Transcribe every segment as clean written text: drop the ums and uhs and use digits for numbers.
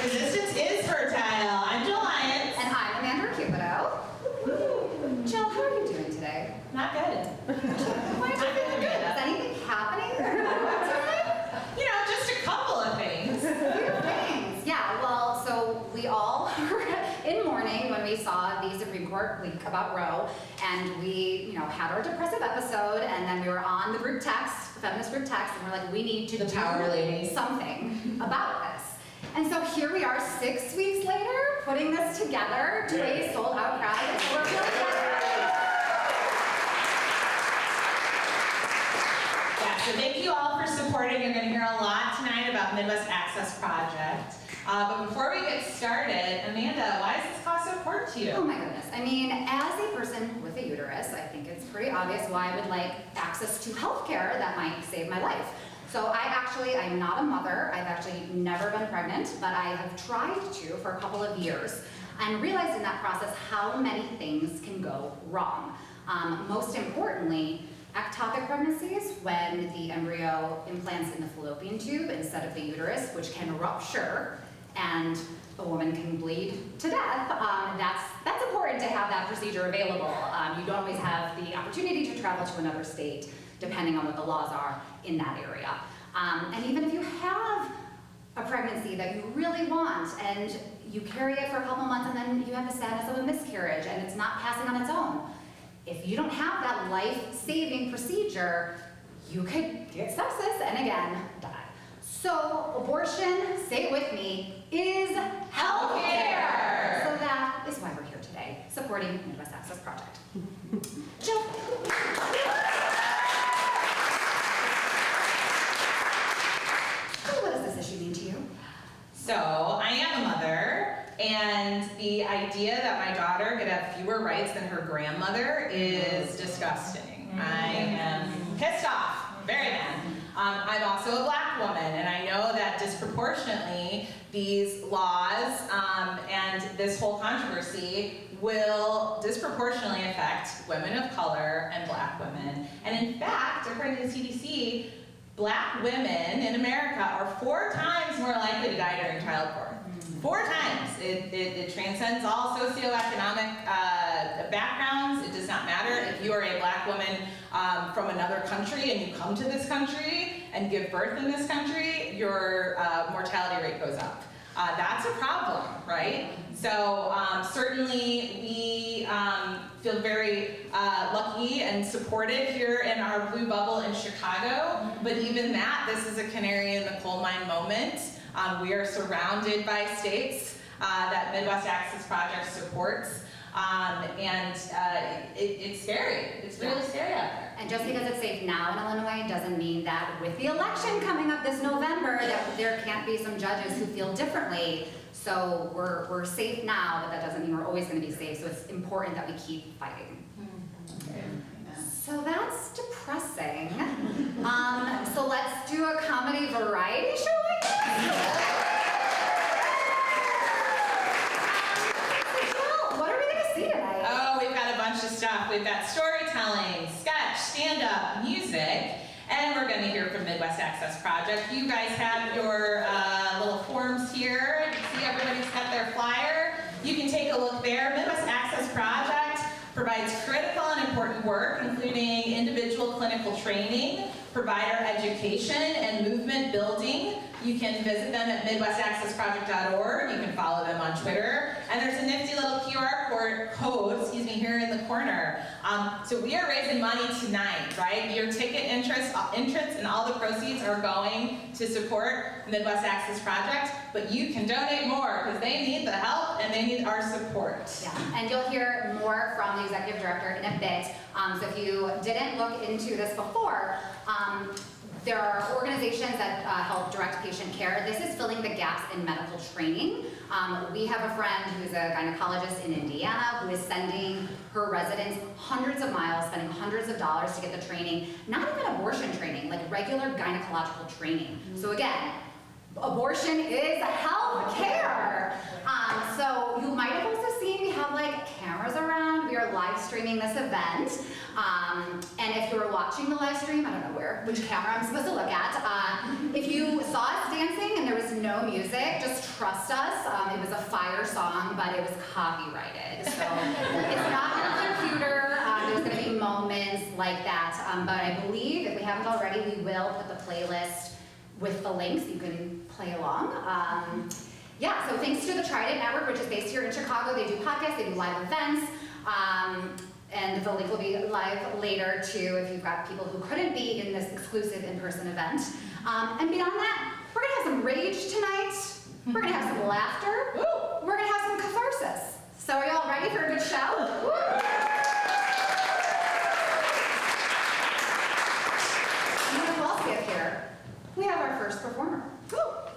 Resistance is fertile. I'm Lyons. And I'm ReCupido. Jill, how are you doing today? Not good. Why are you feeling good? Is anything happening today? You know, just a couple of things. Yeah, well, so we all were in mourning when we saw the Supreme Court leak about Roe, and we, had our depressive episode, and then we were on the group text, feminist group text, and we're like, we need to do something about this. And so here we are 6 weeks later, putting this together to a sold-out crowd, and so we're really So thank you all for supporting. You're going to hear a lot tonight about Midwest Access Project. But before we get started, Amanda, why is this cause so important to you? Oh my goodness. I mean, as a person with a uterus, I think it's pretty obvious why I would like access to healthcare that might save my life. So I'm not a mother. I've actually never been pregnant, but I have tried to for a couple of years and realized in that process how many things can go wrong. Most importantly, ectopic pregnancies, when the embryo implants in the fallopian tube instead of the uterus, which can rupture and a woman can bleed to death, that's important to have that procedure available. You don't always have the opportunity to travel to another state, depending on what the laws are in that area. And even if you have a pregnancy that you really want and you carry it for a couple months and then you have the status of a miscarriage and it's not passing on its own, if you don't have that life-saving procedure, you could get sepsis and again, die. So abortion, say it with me, is healthcare. So that is why we're here today, supporting Midwest Access Project. Jill. What does this issue mean to you? So I am a mother, and the idea that my daughter could have fewer rights than her grandmother is disgusting. I am pissed off, very mad. I'm also a black woman, and I know that disproportionately these laws and this whole controversy will disproportionately affect women of color and black women. And in fact, according to the CDC, black women in America are 4 times more likely to die during childbirth. 4 times. It transcends all socioeconomic backgrounds. It does not matter if you are a black woman from another country and you come to this country and give birth in this country, your mortality rate goes up. That's a problem, right? So certainly we feel very lucky and supported here in our blue bubble in Chicago, but even that, this is a canary in the coal mine moment. We are surrounded by states that Midwest Access Project supports, and it's scary. It's really scary out there. And just because it's safe now in Illinois doesn't mean that with the election coming up this November that there can't be some judges who feel differently. So we're safe now, but that doesn't mean we're always going to be safe. So it's important that we keep fighting. So that's depressing. So let's do a comedy variety show like this. What are we going to see tonight? Oh, we've got a bunch of stuff. We've got storytelling, sketch, stand-up, music, and we're going to hear from Midwest Access Project. You guys have your little forms here. You see everybody's got their flyer. You can take a look there. Midwest Access Project provides critical and important work, including individual clinical training, provider education, and movement building. You can visit them at MidwestAccessProject.org. You can follow them on Twitter. And there's a nifty little QR code here in the corner. So we are raising money tonight, right? Your ticket entrance and all the proceeds are going to support Midwest Access Project, but you can donate more because they need the help and they need our support. Yeah, and you'll hear more from the executive director in a bit. So if you didn't look into this before, there are organizations that help direct patient care. This is filling the gaps in medical training. We have a friend who's a gynecologist in Indiana who is sending her residents hundreds of miles, spending hundreds of dollars to get the training, not even abortion training, like regular gynecological training. So again, abortion is health care. So you might have also seen we have like cameras around. We are live streaming this event. And if you were watching the live stream, I don't know which camera I'm supposed to look at. If you saw us dancing and there was no no music, just trust us. It was a fire song, but it was copyrighted. So it's not on a computer. There's gonna be moments like that. But I believe if we haven't already, we will put the playlist with the links. You can play along. Yeah, so thanks to the Trident Network, which is based here in Chicago. They do podcasts, they do live events. And the link will be live later too if you've got people who couldn't be in this exclusive in-person event. And beyond that, we're gonna have some rage tonight. We're gonna have some laughter. We're gonna have some catharsis. So are y'all ready for a good show? You know who else we have here? We have our first performer.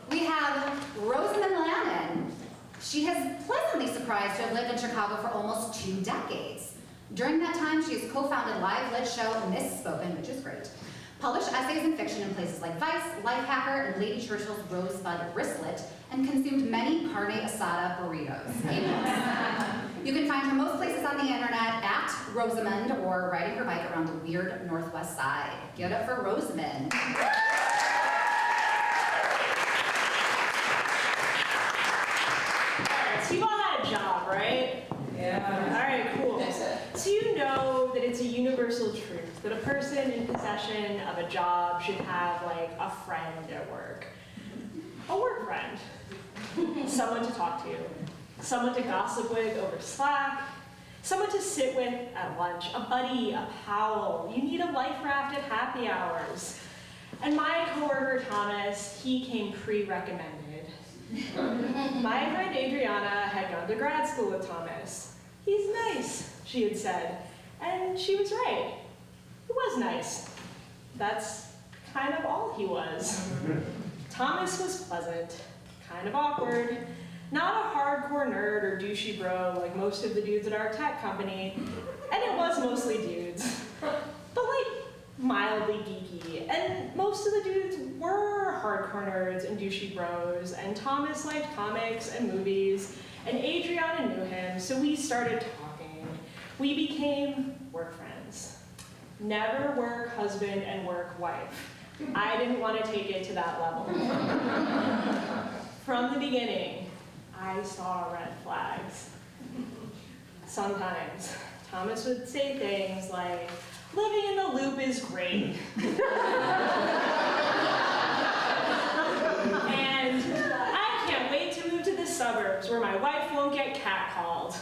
We have Rosamund Lannon. She has pleasantly surprised to have lived in Chicago for almost 2 decades. During that time, she has co-founded live-lit show Misspoken, which is great. Published essays and fiction in places like Vice, Lifehacker, and Lady Churchill's Rosebud Wristlet, and consumed many carne asada burritos. You can find her most places on the internet at Rosamund or riding her bike around the weird Northwest Side. Give it up for Rosamund. So you all had a job, right? Yeah. All right, cool. So you know that it's a universal truth that a person in possession of a job should have like a friend at work. A work friend. Someone to talk to. Someone to gossip with over Slack. Someone to sit with at lunch. A buddy, a pal. You need a life raft at happy hours. And my coworker Thomas, he came pre-recommended. My friend Adriana had gone to grad school with Thomas. He's nice, she had said. And she was right. He was nice. That's kind of all he was. Thomas was pleasant, kind of awkward, not a hardcore nerd or douchey bro like most of the dudes at our tech company, and it was mostly dudes, but like mildly geeky. And most of the dudes were hardcore nerds and douchey bros, and Thomas liked comics and movies, and Adriana knew him, so we started talking. We became work friends. Never work husband and work wife. I didn't want to take it to that level. From the beginning, I saw red flags. Sometimes, Thomas would say things like, "Living in the loop is great." And "I can't wait to move to the suburbs where my wife won't get catcalled."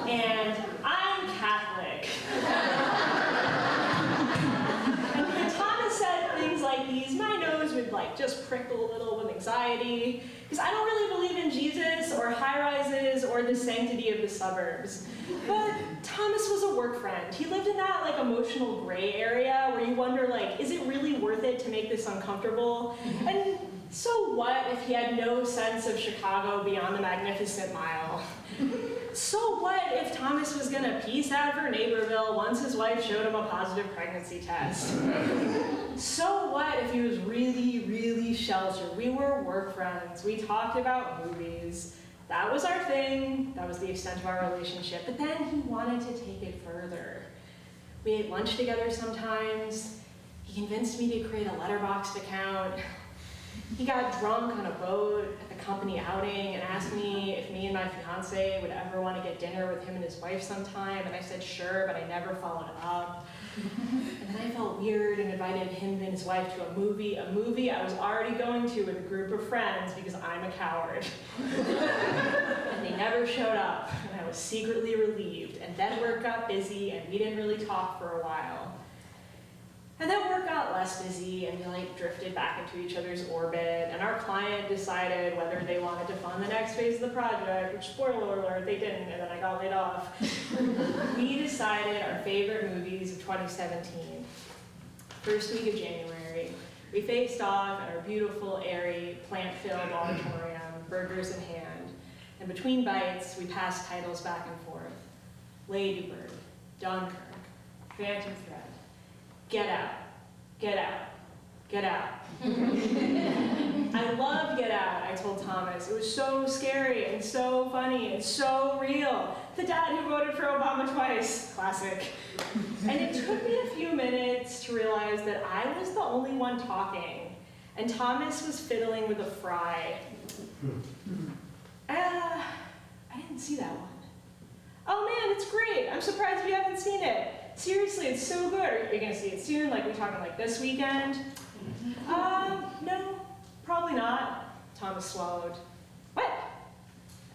And "I'm Catholic." And when Thomas said things like these, my nose would like just prickle a little with anxiety, because I don't really believe in Jesus or high-rises or the sanctity of the suburbs. But Thomas was a work friend. He lived in that like emotional gray area where you wonder like, is it really worth it to make this uncomfortable? And so what if he had no sense of Chicago beyond the Magnificent Mile? So what if Thomas was gonna peace out for Naperville once his wife showed him a positive pregnancy test? So what if he was really, really sheltered? We were work friends. We talked about movies. That was our thing. That was the extent of our relationship. But then he wanted to take it further. We ate lunch together sometimes. He convinced me to create a Letterboxd account. He got drunk on a boat at the company outing and asked me if me and my fiance would ever want to get dinner with him and his wife sometime, and I said sure, but I never followed up. And then I felt weird and invited him and his wife to a movie I was already going to with a group of friends because I'm a coward. And they never showed up, and I was secretly relieved, and then work got busy and we didn't really talk for a while. And then work got less busy and we like drifted back into each other's orbit, and our client decided whether they wanted to fund the next phase of the project, which spoiler alert, they didn't, and then I got laid off. We decided our favorite movies of 2017. First week of January, we faced off at our beautiful, airy, plant-filled auditorium, burgers in hand, and between bites, we passed titles back and forth. Lady Bird, Dunkirk, Phantom Thread, Get Out, Get Out, Get Out. I love Get Out, I told Thomas. It was so scary and so funny and so real. The dad who voted for Obama twice, classic. And it took me a few minutes to realize that I was the only one talking, and Thomas was fiddling with a fry. I didn't see that one. Oh man, it's great. I'm surprised you haven't seen it. Seriously, it's so good. Are you gonna see it soon? Like, we talking like this weekend? No, probably not. Thomas swallowed. What?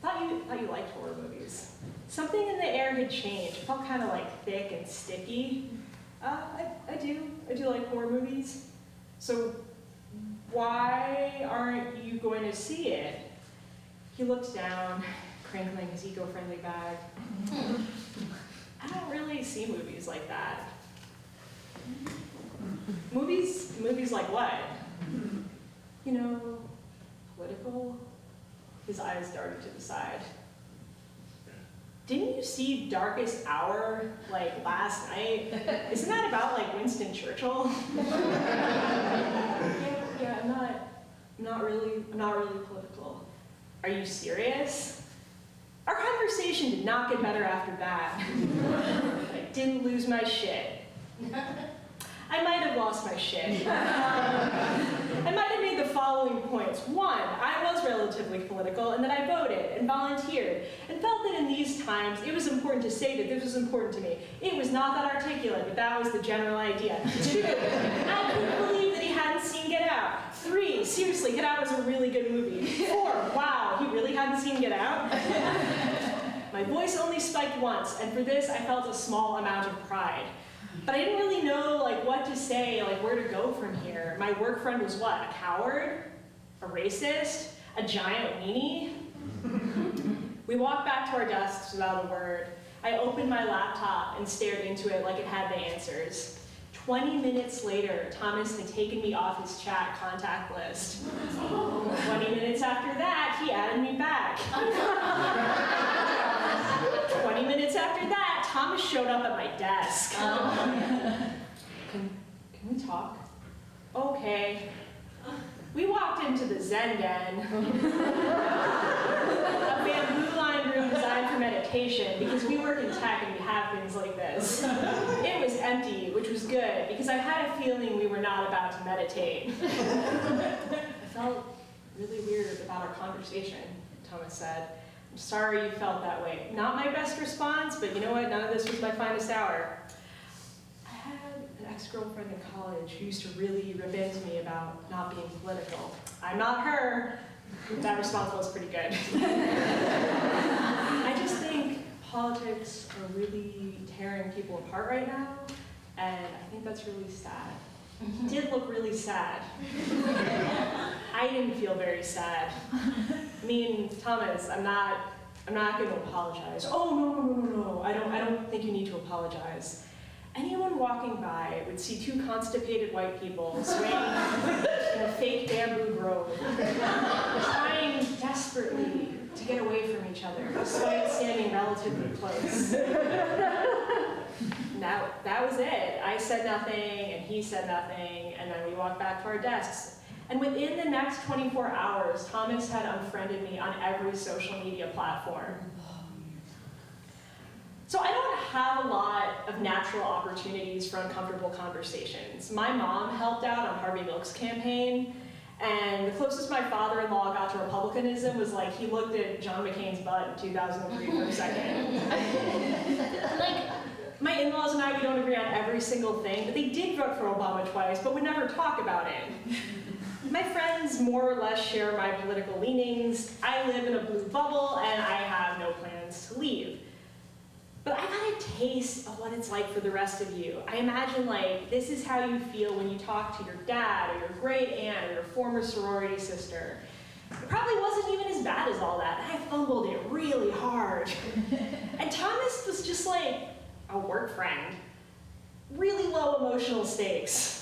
I thought you liked horror movies. Something in the air had changed. It felt kind of like thick and sticky. I do like horror movies. So why aren't you going to see it? He looked down, crinkling his eco-friendly bag. I don't really see movies like that. Movies like what? You know, political? His eyes darted to the side. Didn't you see Darkest Hour, like, last night? Isn't that about, like, Winston Churchill? Yeah, I'm not really political. Are you serious? Our conversation did not get better after that. I didn't lose my shit. I might have lost my shit. I might have made the following points. One, I was relatively political, and that I voted and volunteered, and felt that in these times it was important to say that this was important to me. It was not that articulate, but that was the general idea. Two, I couldn't believe that he hadn't seen Get Out. Three, seriously, Get Out was a really good movie. Four, wow, he really hadn't seen Get Out? My voice only spiked once, and for this I felt a small amount of pride. But I didn't really know what to say, where to go from here. My work friend was what, a coward? A racist? A giant weenie? We walked back to our desks without a word. I opened my laptop and stared into it like it had the answers. 20 minutes later, Thomas had taken me off his chat contact list. 20 minutes after that, he added me back. 20 minutes after that, Thomas showed up at my desk. Can we talk? Okay. We walked into the Zen Den, a bamboo-lined room designed for meditation because we work in tech and we have things like this. It was empty, which was good because I had a feeling we were not about to meditate. I felt really weird about our conversation, Thomas said. I'm sorry you felt that way. Not my best response, but you know what? None of this was my finest hour. I had an ex-girlfriend in college who used to really rip into me about not being political. I'm not her. That response was pretty good. I just think politics are really tearing people apart right now, and I think that's really sad. He did look really sad. I didn't feel very sad. I mean, Thomas, I'm not going to apologize. Oh, no. I don't think you need to apologize. Anyone walking by would see two constipated white people swaying in a fake bamboo grove, trying desperately to get away from each other, despite standing relatively close. That was it. I said nothing, and he said nothing, and then we walked back to our desks. And within the next 24 hours, Thomas had unfriended me on every social media platform. So I don't have a lot of natural opportunities for uncomfortable conversations. My mom helped out on Harvey Milk's campaign, and the closest my father-in-law got to Republicanism was he looked at John McCain's butt in 2003 for a second. My in-laws and I, we don't agree on every single thing, but they did vote for Obama twice, but would never talk about it. My friends more or less share my political leanings. I live in a blue bubble, and I have no plans to leave. But I got a taste of what it's like for the rest of you. I imagine, this is how you feel when you talk to your dad, or your great aunt, or your former sorority sister. It probably wasn't even as bad as all that. I fumbled it really hard. And Thomas was just a work friend. Really low emotional stakes.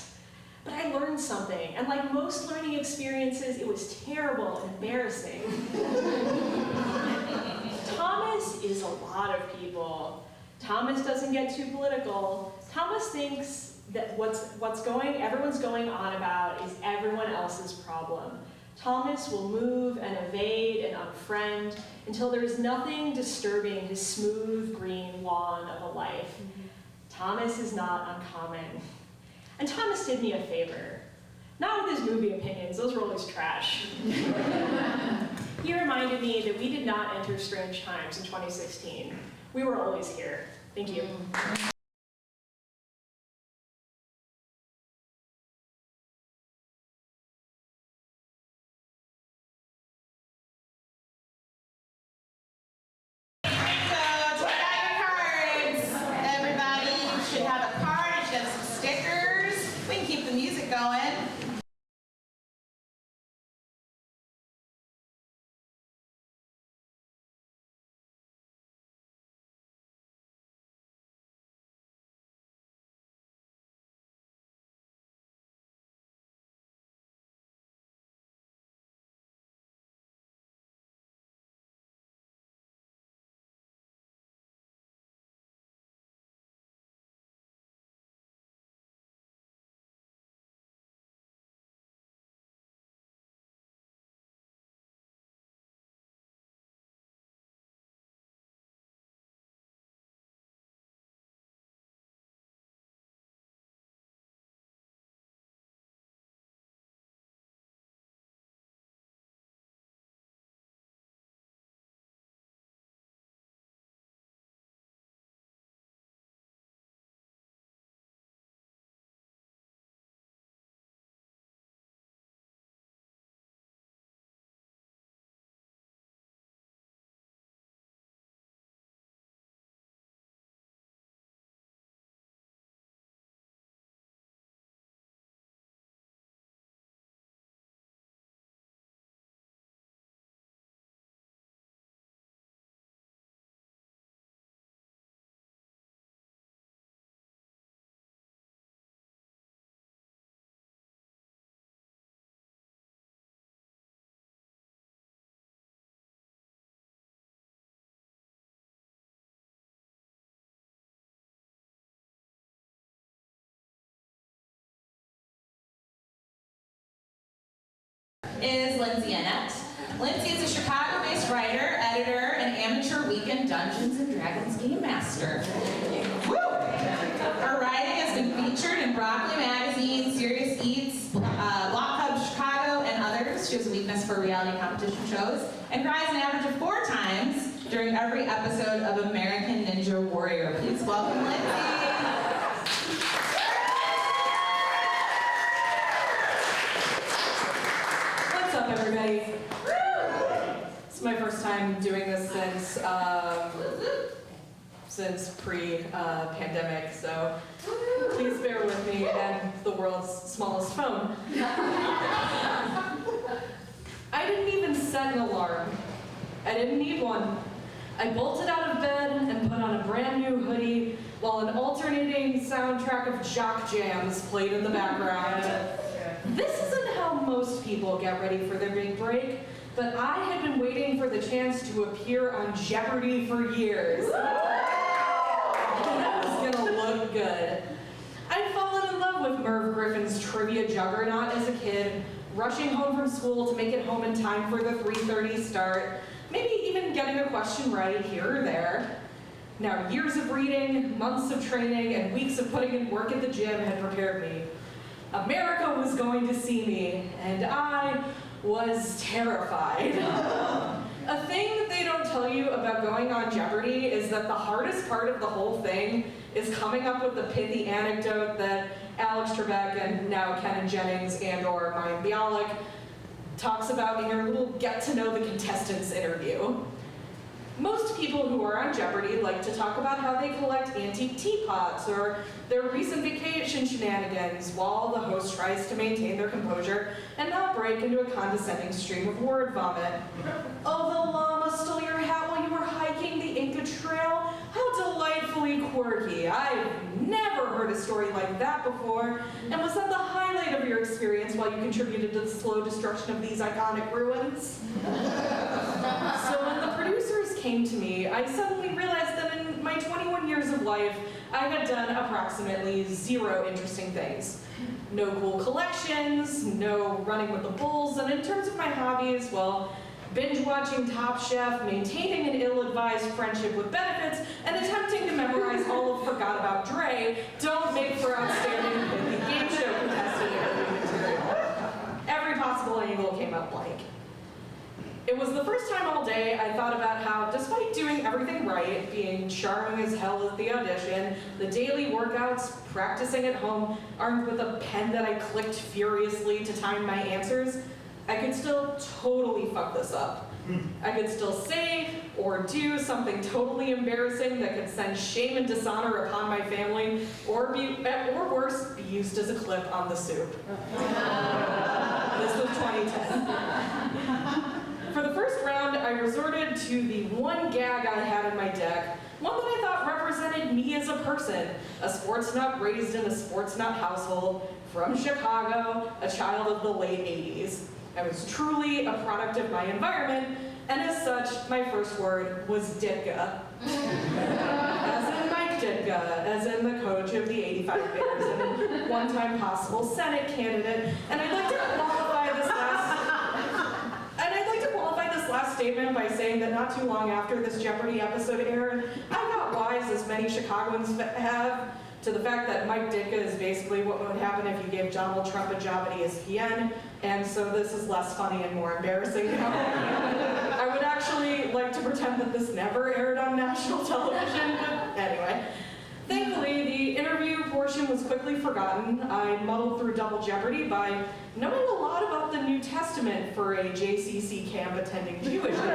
But I learned something, and like most learning experiences, it was terrible and embarrassing. Thomas is a lot of people. Thomas doesn't get too political. Thomas thinks that everyone's going on about is everyone else's problem. Thomas will move and evade and unfriend until there is nothing disturbing his smooth green lawn of a life. Thomas is not uncommon. And Thomas did me a favor. Not with his movie opinions, those were always trash. He reminded me that we did not enter strange times in 2016. We were always here. Thank you. Is Lindsay Annette. Lindsay is a Chicago-based writer, editor, and amateur weekend Dungeons & Dragons game master. Woo! Her writing has been featured in Broccoli Magazine, Serious Eats, Block Club Chicago, and others. She has a weakness for reality competition shows, and cries an average of 4 times during every episode of American Ninja Warrior. Please welcome Lindsay. Everybody. It's my first time doing this since pre-pandemic, so please bear with me and the world's smallest phone. I didn't even set an alarm. I didn't need one. I bolted out of bed and put on a brand new hoodie while an alternating soundtrack of jock jams played in the background. This isn't how most people get ready for their big break, but I had been waiting for the chance to appear on Jeopardy for years. And it was gonna look good. I'd fallen in love with Merv Griffin's trivia juggernaut as a kid, rushing home from school to make it home in time for the 3:30 start, maybe even getting a question right here or there. Now, years of reading, months of training, and weeks of putting in work at the gym had prepared me. America was going to see me, and I was terrified. A thing that they don't tell you about going on Jeopardy is that the hardest part of the whole thing is coming up with the pithy anecdote that Alex Trebek and now Ken Jennings and/or Mayim Bialik talks about in your little get-to-know the contestants interview. Most people who are on Jeopardy like to talk about how they collect antique teapots or their recent vacation shenanigans while the host tries to maintain their composure and not break into a condescending stream of word vomit. Oh, the llama stole your hat while you were hiking the Inca Trail? How delightfully quirky. I've never heard a story like that before. And was that the highlight of your experience while you contributed to the slow destruction of these iconic ruins? So when the producers came to me, I suddenly realized that in my 21 years of life, I had done approximately 0 interesting things. No cool collections, no running with the bulls, and in terms of my hobbies, well, binge-watching Top Chef, maintaining an ill-advised friendship with benefits, and attempting to memorize all of Forgot About Dre don't make for outstanding game show contestant interview material. came out like. It was the first time all day I thought about how, despite doing everything right, being charming as hell at the audition, the daily workouts, practicing at home, armed with a pen that I clicked furiously to time my answers, I could still totally fuck this up. I could still say or do something totally embarrassing that could send shame and dishonor upon my family, or worse, be used as a clip on the soup. This was 2010. For the first round, I resorted to the one gag I had in my deck, one that I thought represented me as a person, a sports nut raised in a sports nut household, from Chicago, a child of the late 80s. I was truly a product of my environment, and as such, my first word was Ditka. As in Mike Ditka, as in the coach of the 85 Bears, and one-time possible Senate candidate, and I'd like to qualify this last statement by saying that not too long after this Jeopardy episode aired, I got wise, as many Chicagoans have, to the fact that Mike Ditka is basically what would happen if you gave Donald Trump a job at ESPN, and so this is less funny and more embarrassing now. I would actually like to pretend that this never aired on national television, but anyway. Thankfully, the interview portion was quickly forgotten. I muddled through Double Jeopardy by knowing a lot about the New Testament for a JCC camp attending Jewish and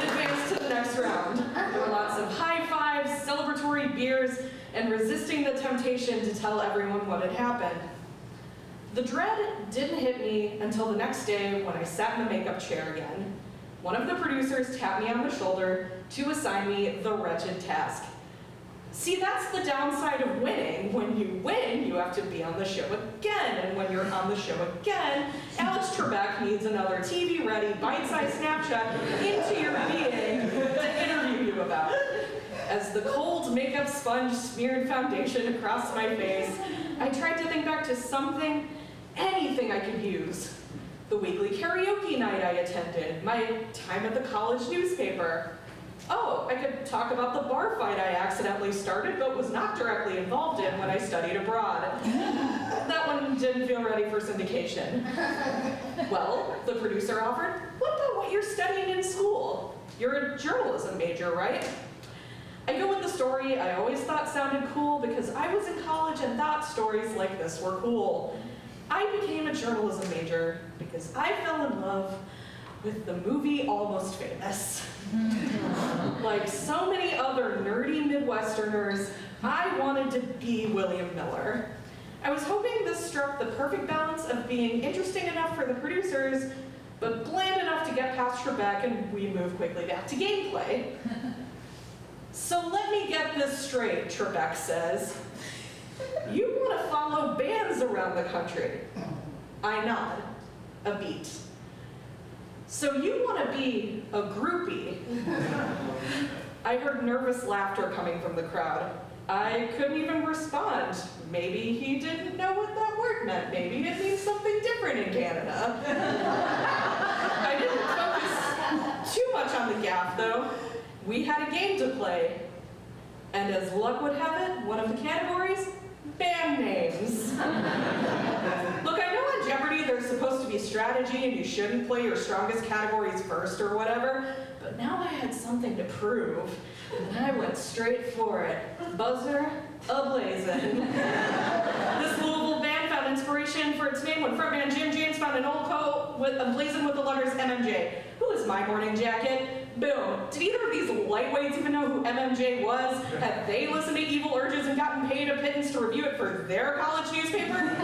advanced to the next round. There were lots of high fives, celebratory beers, and resisting the temptation to tell everyone what had happened. The dread didn't hit me until the next day when I sat in the makeup chair again. One of the producers tapped me on the shoulder to assign me the wretched task. See, that's the downside of winning. When you win, you have to be on the show again. And when you're on the show again, Alex Trebek needs another TV-ready, bite-sized snapshot into your being to interview you about. As the cold makeup sponge smeared foundation across my face, I tried to think back to something, anything I could use. The weekly karaoke night I attended, my time at the college newspaper. Oh, I could talk about the bar fight I accidentally started but was not directly involved in when I studied abroad. That one didn't feel ready for syndication. Well, the producer offered, what about what you're studying in school? You're a journalism major, right? I go with the story I always thought sounded cool because I was in college and thought stories like this were cool. I became a journalism major because I fell in love with the movie Almost Famous. Like so many other nerdy Midwesterners, I wanted to be William Miller. I was hoping this struck the perfect balance of being interesting enough for the producers, but bland enough to get past Trebek, and we move quickly back to gameplay. So let me get this straight, Trebek says. You want to follow bands around the country. I nod, a beat. So you want to be a groupie. I heard nervous laughter coming from the crowd. I couldn't even respond. Maybe he didn't know what that word meant. Maybe it means something different in Canada. I didn't focus too much on the gaff, though. We had a game to play. And as luck would have it, one of the categories, band names. Look, I know on Jeopardy there's supposed to be strategy and you shouldn't play your strongest categories first or whatever, but now I had something to prove, and I went straight for it. Buzzer a-blazing. This Louisville band found inspiration for its name when frontman Jim James found an old coat emblazoned with the letters MMJ. Who is my morning jacket? Boom. Did either of these lightweights even know who MMJ was? Had they listened to Evil Urges and gotten paid a pittance to review it for their college newspaper?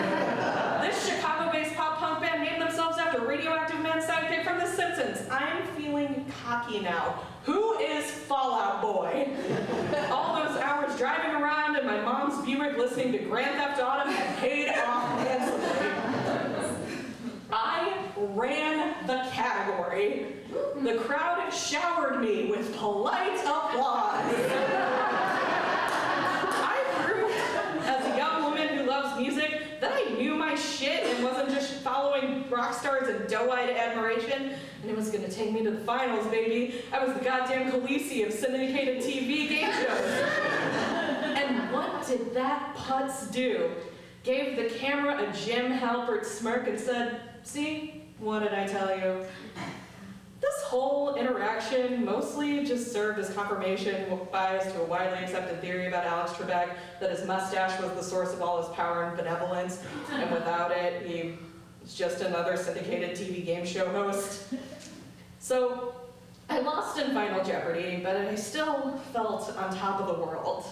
This Chicago-based pop-punk band named themselves after Radioactive Man's sidekick from The Simpsons. I'm feeling cocky now. Who is Fall Out Boy? All those hours driving around in my mom's Buick listening to Grand Theft Auto had paid off handsomely. I ran the category. The crowd showered me with polite applause. I proved, as a young woman who loves music, that I knew my shit and wasn't just following rock stars in doe-eyed admiration. And it was gonna take me to the finals, baby. I was the goddamn Khaleesi of syndicated TV game shows. And what did that putz do? gave the camera a Jim Halpert smirk and said, "See, what did I tell you?" This whole interaction mostly just served as confirmation bias to a widely accepted theory about Alex Trebek, that his mustache was the source of all his power and benevolence, and without it, he was just another syndicated TV game show host. So, I lost in Final Jeopardy, but I still felt on top of the world.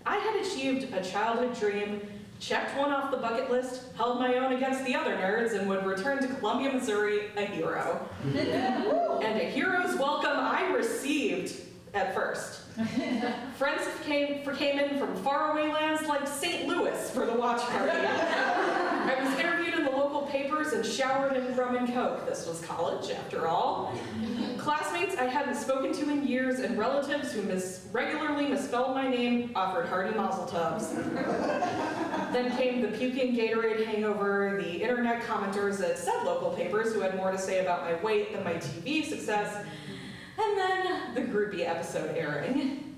I had achieved a childhood dream, checked one off the bucket list, held my own against the other nerds, and would return to Columbia, Missouri a hero. And a hero's welcome I received at first. Friends came in from faraway lands like St. Louis for the watch party. I was interviewed in the local papers and showered in rum and coke. This was college, after all. Classmates I hadn't spoken to in years and relatives who regularly misspelled my name offered hearty mazel tovs. Then came the puking Gatorade hangover, the internet commenters at said local papers who had more to say about my weight than my TV success, and then the groupie episode airing.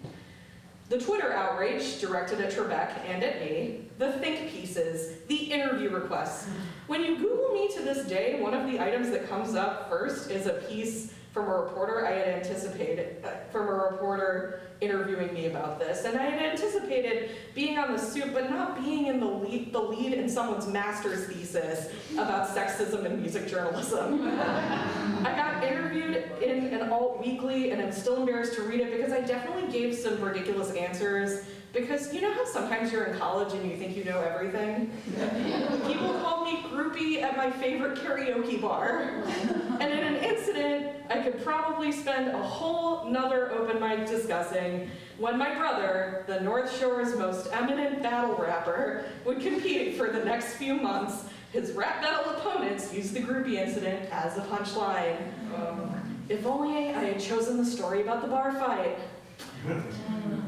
The Twitter outrage directed at Trebek and at me, the think pieces, the interview requests. When you Google me to this day, one of the items that comes up first is a piece from a reporter I had anticipated, from a reporter interviewing me about this, and I had anticipated being on the soup, but not being in the lead in someone's master's thesis about sexism in music journalism. I got interviewed in an alt weekly, and I'm still embarrassed to read it because I definitely gave some ridiculous answers. Because you know how sometimes you're in college and you think you know everything? People called me groupie at my favorite karaoke bar. And in an incident I could probably spend a whole nother open mic discussing, when my brother, the North Shore's most eminent battle rapper, would compete for the next few months, his rap battle opponents used the groupie incident as a punchline. If only I had chosen the story about the bar fight.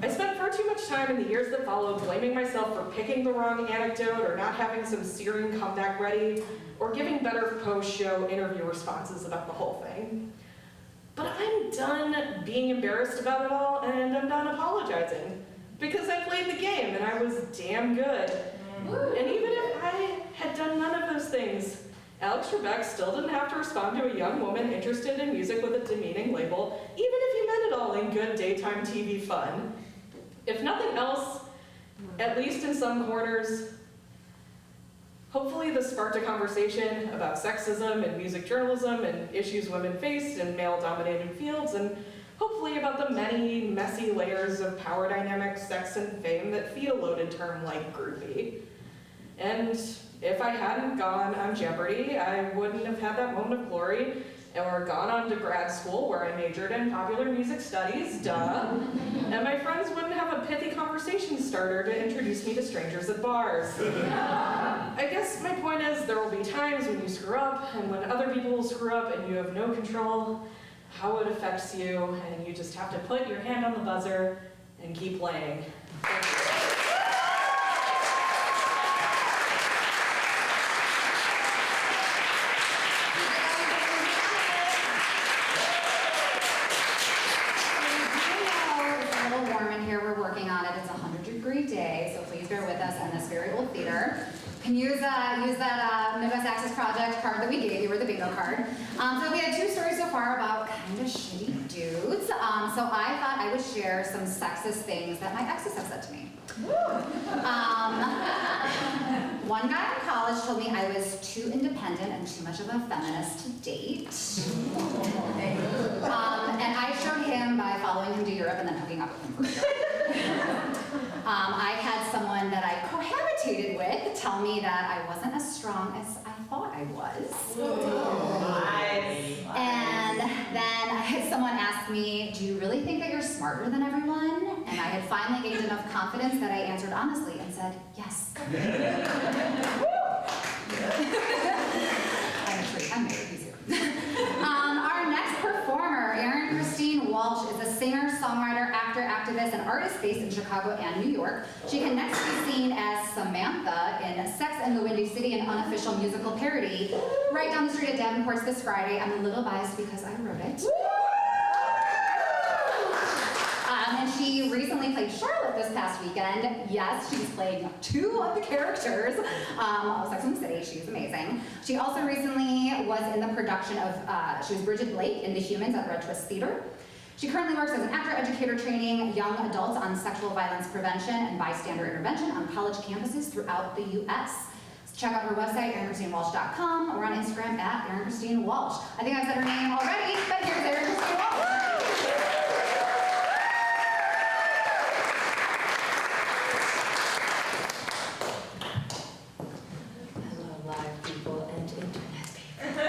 I spent far too much time in the years that followed blaming myself for picking the wrong anecdote or not having some searing comeback ready or giving better post-show interview responses about the whole thing. But I'm done being embarrassed about it all, and I'm done apologizing. Because I played the game and I was damn good. And even if I had done none of those things, Alex Trebek still didn't have to respond to a young woman interested in music with a demeaning label, even if he meant it all in good daytime TV fun. If nothing else, at least in some corners, hopefully this sparked a conversation about sexism in music journalism and issues women face in male-dominated fields, and hopefully about the many messy layers of power dynamics, sex, and fame that feed a loaded term like groupie. And if I hadn't gone on Jeopardy, I wouldn't have had that moment of glory or gone on to grad school where I majored in popular music studies, duh. And my friends wouldn't have a pithy conversation starter to introduce me to strangers at bars. I guess my point is there will be times when you screw up and when other people will screw up and you have no control how it affects you, and you just have to put your hand on the buzzer and keep playing. Thank you. Day, so please bear with us in this very old theater. You can use that Midwest Access Project card that we gave you, or the bingo card. So we had 2 stories so far about kind of shitty dudes. So I thought I would share some sexist things that my exes have said to me. One guy in college told me I was too independent and too much of a feminist to date. And I showed him by following him to Europe and then hooking up with him for Europe. I had someone that I cohabitated with tell me that I wasn't as strong as I thought I was. Nice. And then I had someone ask me, do you really think that you're smarter than everyone? And I had finally gained enough confidence that I answered honestly and said, yes. I'm married, he's here. Our next performer, Erin Christine Walsh, is a singer, songwriter, actor, activist, and artist based in Chicago and New York. She can next be seen as Samantha in Sex and the Windy City, an unofficial musical parody, right down the street at Davenport's this Friday. I'm a little biased because I wrote it. And she recently played Charlotte this past weekend. Yes, she's playing 2 of the characters of Sex and the City. She's amazing. She also recently was in the production of, she was Bridget Blake in The Humans at Red Twist Theater. She currently works as an actor educator training young adults on sexual violence prevention and bystander intervention on college campuses throughout the U.S. Check out her website, ErinChristineWalsh.com, or on Instagram at ErinChristineWalsh. I think I've said her name already, but here's Erin Christine Walsh. Hello, live people and internet people.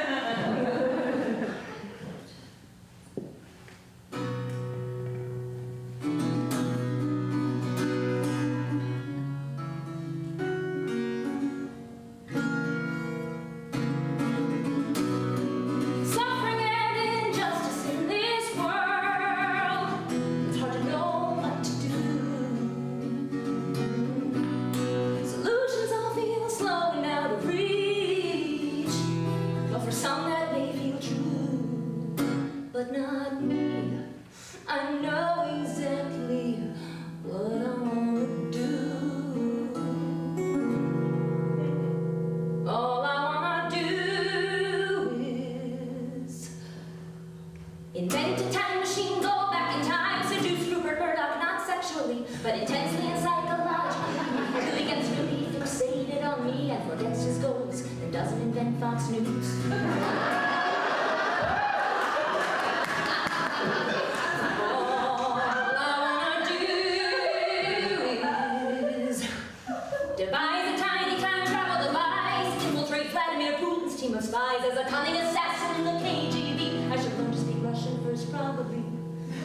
Suffering and injustice in this world. It's hard to know what to do. Solutions all feel slow and out of reach. But for some that may feel true, but not me. I know exactly what I wanna do. All I wanna do is invent a time machine, go back in time, seduce Rupert Murdoch, not sexually, but intensely and psychologically. Till he gets really fixated on me and forgets his goals and doesn't invent Fox News. All I wanna do is devise a tiny time travel device, infiltrate Vladimir Putin's team of spies as a cunning assassin in the KGB. I should learn to speak Russian first, probably.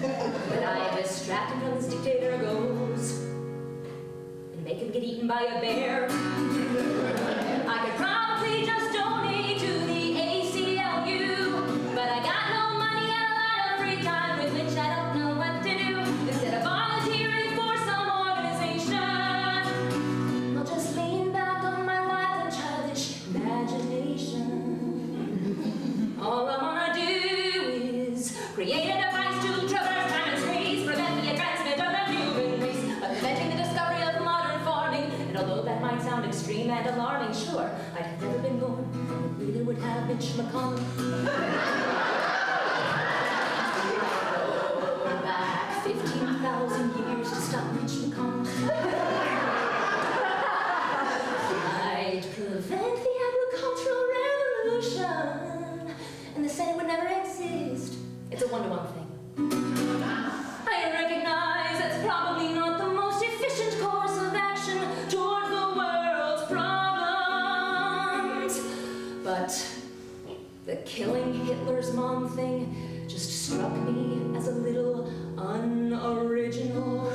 But I distract him from this dictator goes and make him get eaten by a bear. I could probably just donate to the ACLU, but I got no money and a lot of free time with which I don't know what to do. Instead of volunteering for some organization, I'll just lean back on my wild and childish imagination. All I wanna do is create a device to traverse time and space, prevent the advancement of the human race, by preventing the discovery of modern farming. And although that might sound extreme and alarming, sure, I'd have never been born, it really would have Mitch McConnell. Go back 15,000 years to stop Mitch McConnell. I'd prevent the agricultural revolution, and the Senate would never exist. It's a one-to-one thing. I recognize that's probably not the most efficient course of action toward the world's problems, but the killing Hitler's mom thing just struck me as a little unoriginal.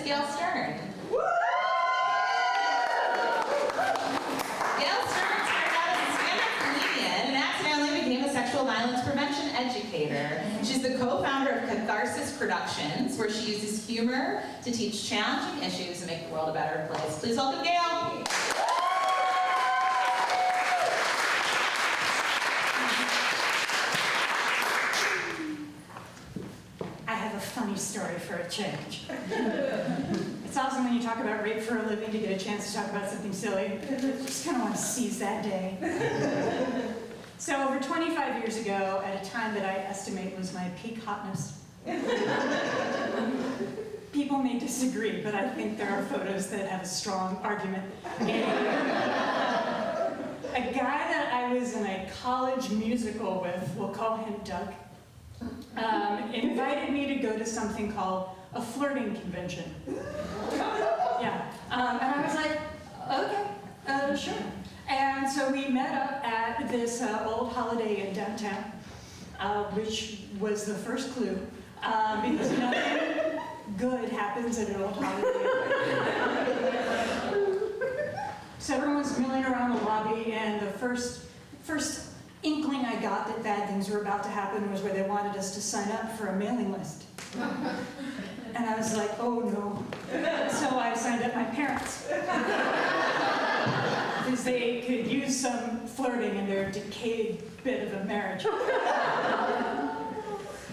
Gail Stern. Gail Stern started out as a stand-up comedian and accidentally became a sexual violence prevention educator. She's the co-founder of Catharsis Productions, where she uses humor to teach challenging issues and make the world a better place. Please welcome Gail. I have a funny story for a change. It's awesome when you talk about rape for a living to get a chance to talk about something silly. I just kind of want to seize that day. So over 25 years ago, at a time that I estimate was my peak hotness, people may disagree, but I think there are photos that have a strong argument. A guy that I was in a college musical with, we'll call him Doug, invited me to go to something called a flirting convention. Yeah, and I was like, okay, sure. And so we met up at this old Holiday Inn downtown, which was the first clue, because nothing good happens at an old Holiday Inn. So everyone's milling around the lobby, and the first inkling I got that bad things were about to happen was where they wanted us to sign up for a mailing list. And I was like, oh no. So I signed up my parents. Because they could use some flirting in their decayed bit of a marriage.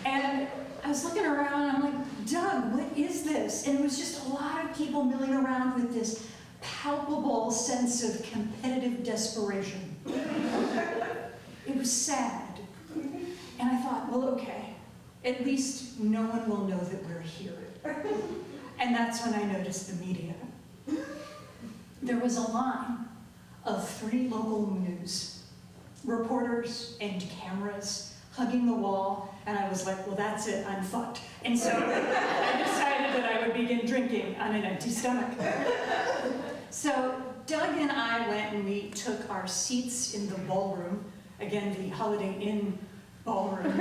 And I was looking around and I'm like, Doug, what is this? And it was just a lot of people milling around with this palpable sense of competitive desperation. It was sad. And I thought, well, okay, at least no one will know that we're here. And that's when I noticed the media. There was a line of 3 local news reporters and cameras hugging the wall, and I was like, well, that's it, I'm fucked. And so I decided that I would begin drinking on an empty stomach. So Doug and I went and we took our seats in the ballroom, again, the Holiday Inn ballroom.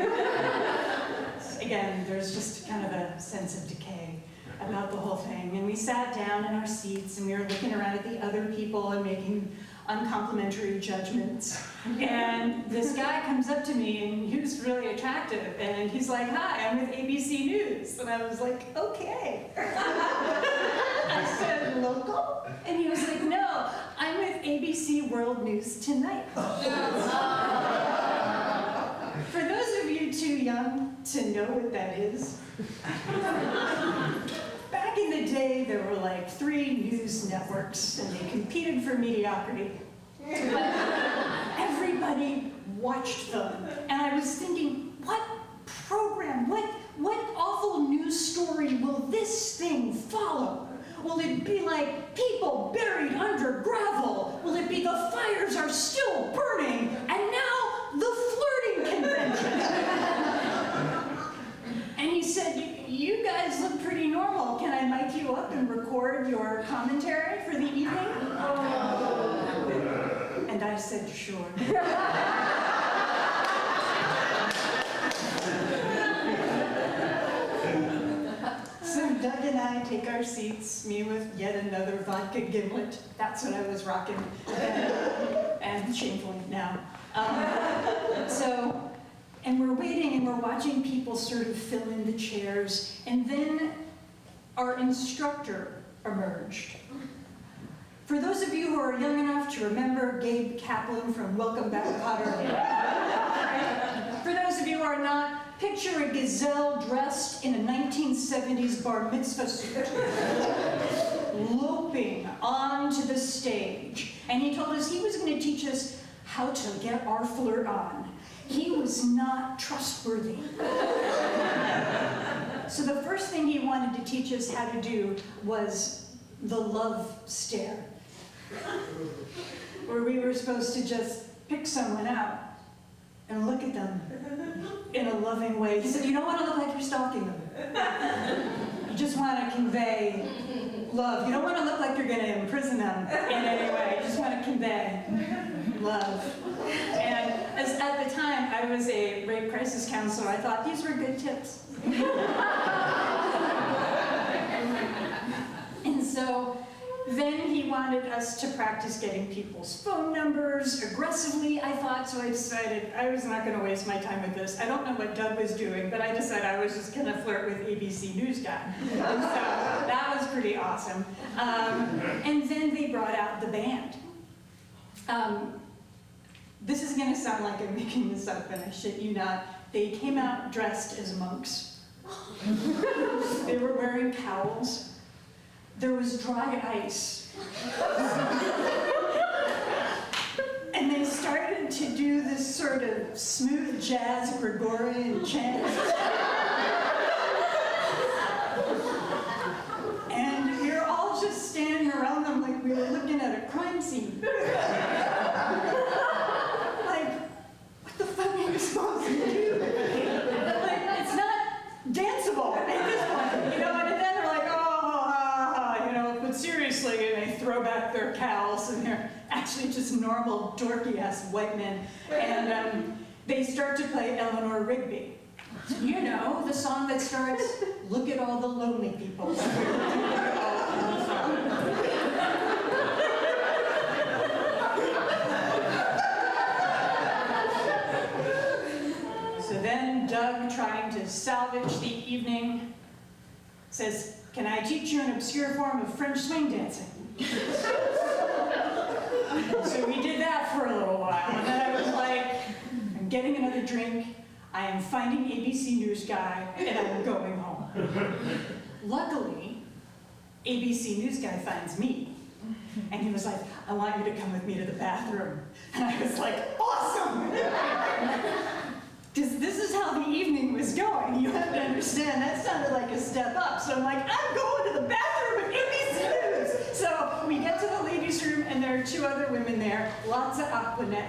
Again, there's just kind of a sense of decay about the whole thing. And we sat down in our seats and we were looking around at the other people and making uncomplimentary judgments. And this guy comes up to me and he was really attractive. And he's like, hi, I'm with ABC News. And I was like, okay. I said, local? And he was like, no, I'm with ABC World News Tonight. For those of you too young to know what that is, back in the day, there were like 3 news networks, and they competed for mediocrity. But everybody watched them, and I was thinking, what program, what awful news story will this thing follow? Will it be like people buried under gravel? Will it be the fires are still burning, and now the flirting convention? And he said, you guys look pretty normal. Can I mic you up and record your commentary for the evening? And I said, sure. So Doug and I take our seats, me with yet another vodka gimlet. That's what I was rocking. And shamefully now. And we're waiting and we're watching people sort of fill in the chairs. And then our instructor emerged. For those of you who are young enough to remember Gabe Kaplan from Welcome Back, Kotter. For those of you who are not, picture a gazelle dressed in a 1970s bar mitzvah suit, loping onto the stage. And he told us he was going to teach us how to get our flirt on. He was not trustworthy. So the first thing he wanted to teach us how to do was the love stare, where we were supposed to just pick someone out and look at them in a loving way. He said, you don't want to look like you're stalking them. You just want to convey love. You don't want to look like you're going to imprison them in any way. You just want to convey love. And at the time, I was a rape crisis counselor. I thought these were good tips. And so Then he wanted us to practice getting people's phone numbers aggressively, I thought, so I decided I was not gonna waste my time with this. I don't know what Doug was doing, but I decided I was just gonna flirt with ABC News guy. And so that was pretty awesome. And then they brought out the band. This is gonna sound like I'm making this up, and I shit you not. They came out dressed as monks. They were wearing cowls. There was dry ice. And they started to do this sort of smooth jazz Gregorian chant. And we were all just standing around them like we were looking at a crime scene. Like, what the fuck are you supposed to do? Like, it's not danceable at this point, you know? And then they're like, but seriously, and they throw back their cowls, and they're actually just normal, dorky-ass white men. And they start to play Eleanor Rigby. You know, the song that starts, "Look at all the lonely people." So then Doug, trying to salvage the evening, says, "Can I teach you an obscure form of French swing dancing?" So we did that for a little while, and then I was like, I'm getting another drink, I am finding ABC News guy, and I'm going home. Luckily, ABC News guy finds me, and he was like, "I want you to come with me to the bathroom." And I was like, awesome! Because this is how the evening was going. You have to understand, that sounded like a step up. So I'm like, I'm going to the bathroom with ABC News. So we get to the ladies' room, and there are two other women there, lots of Aquanet.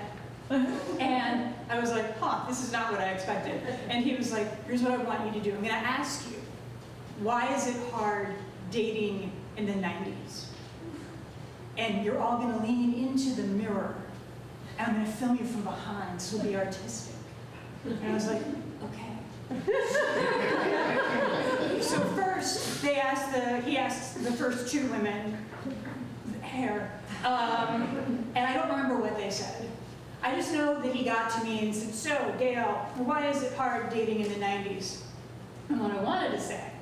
And I was like, this is not what I expected. And he was like, here's what I want you to do. I'm gonna ask you, why is it hard dating in the 90s? And you're all gonna lean into the mirror, and I'm gonna film you from behind, so it'll be artistic. And I was like, okay. So first, he asked the first two women, hair, and I don't remember what they said. I just know that he got to me and said, "So, Gail, why is it hard dating in the 90s?" And what I wanted to say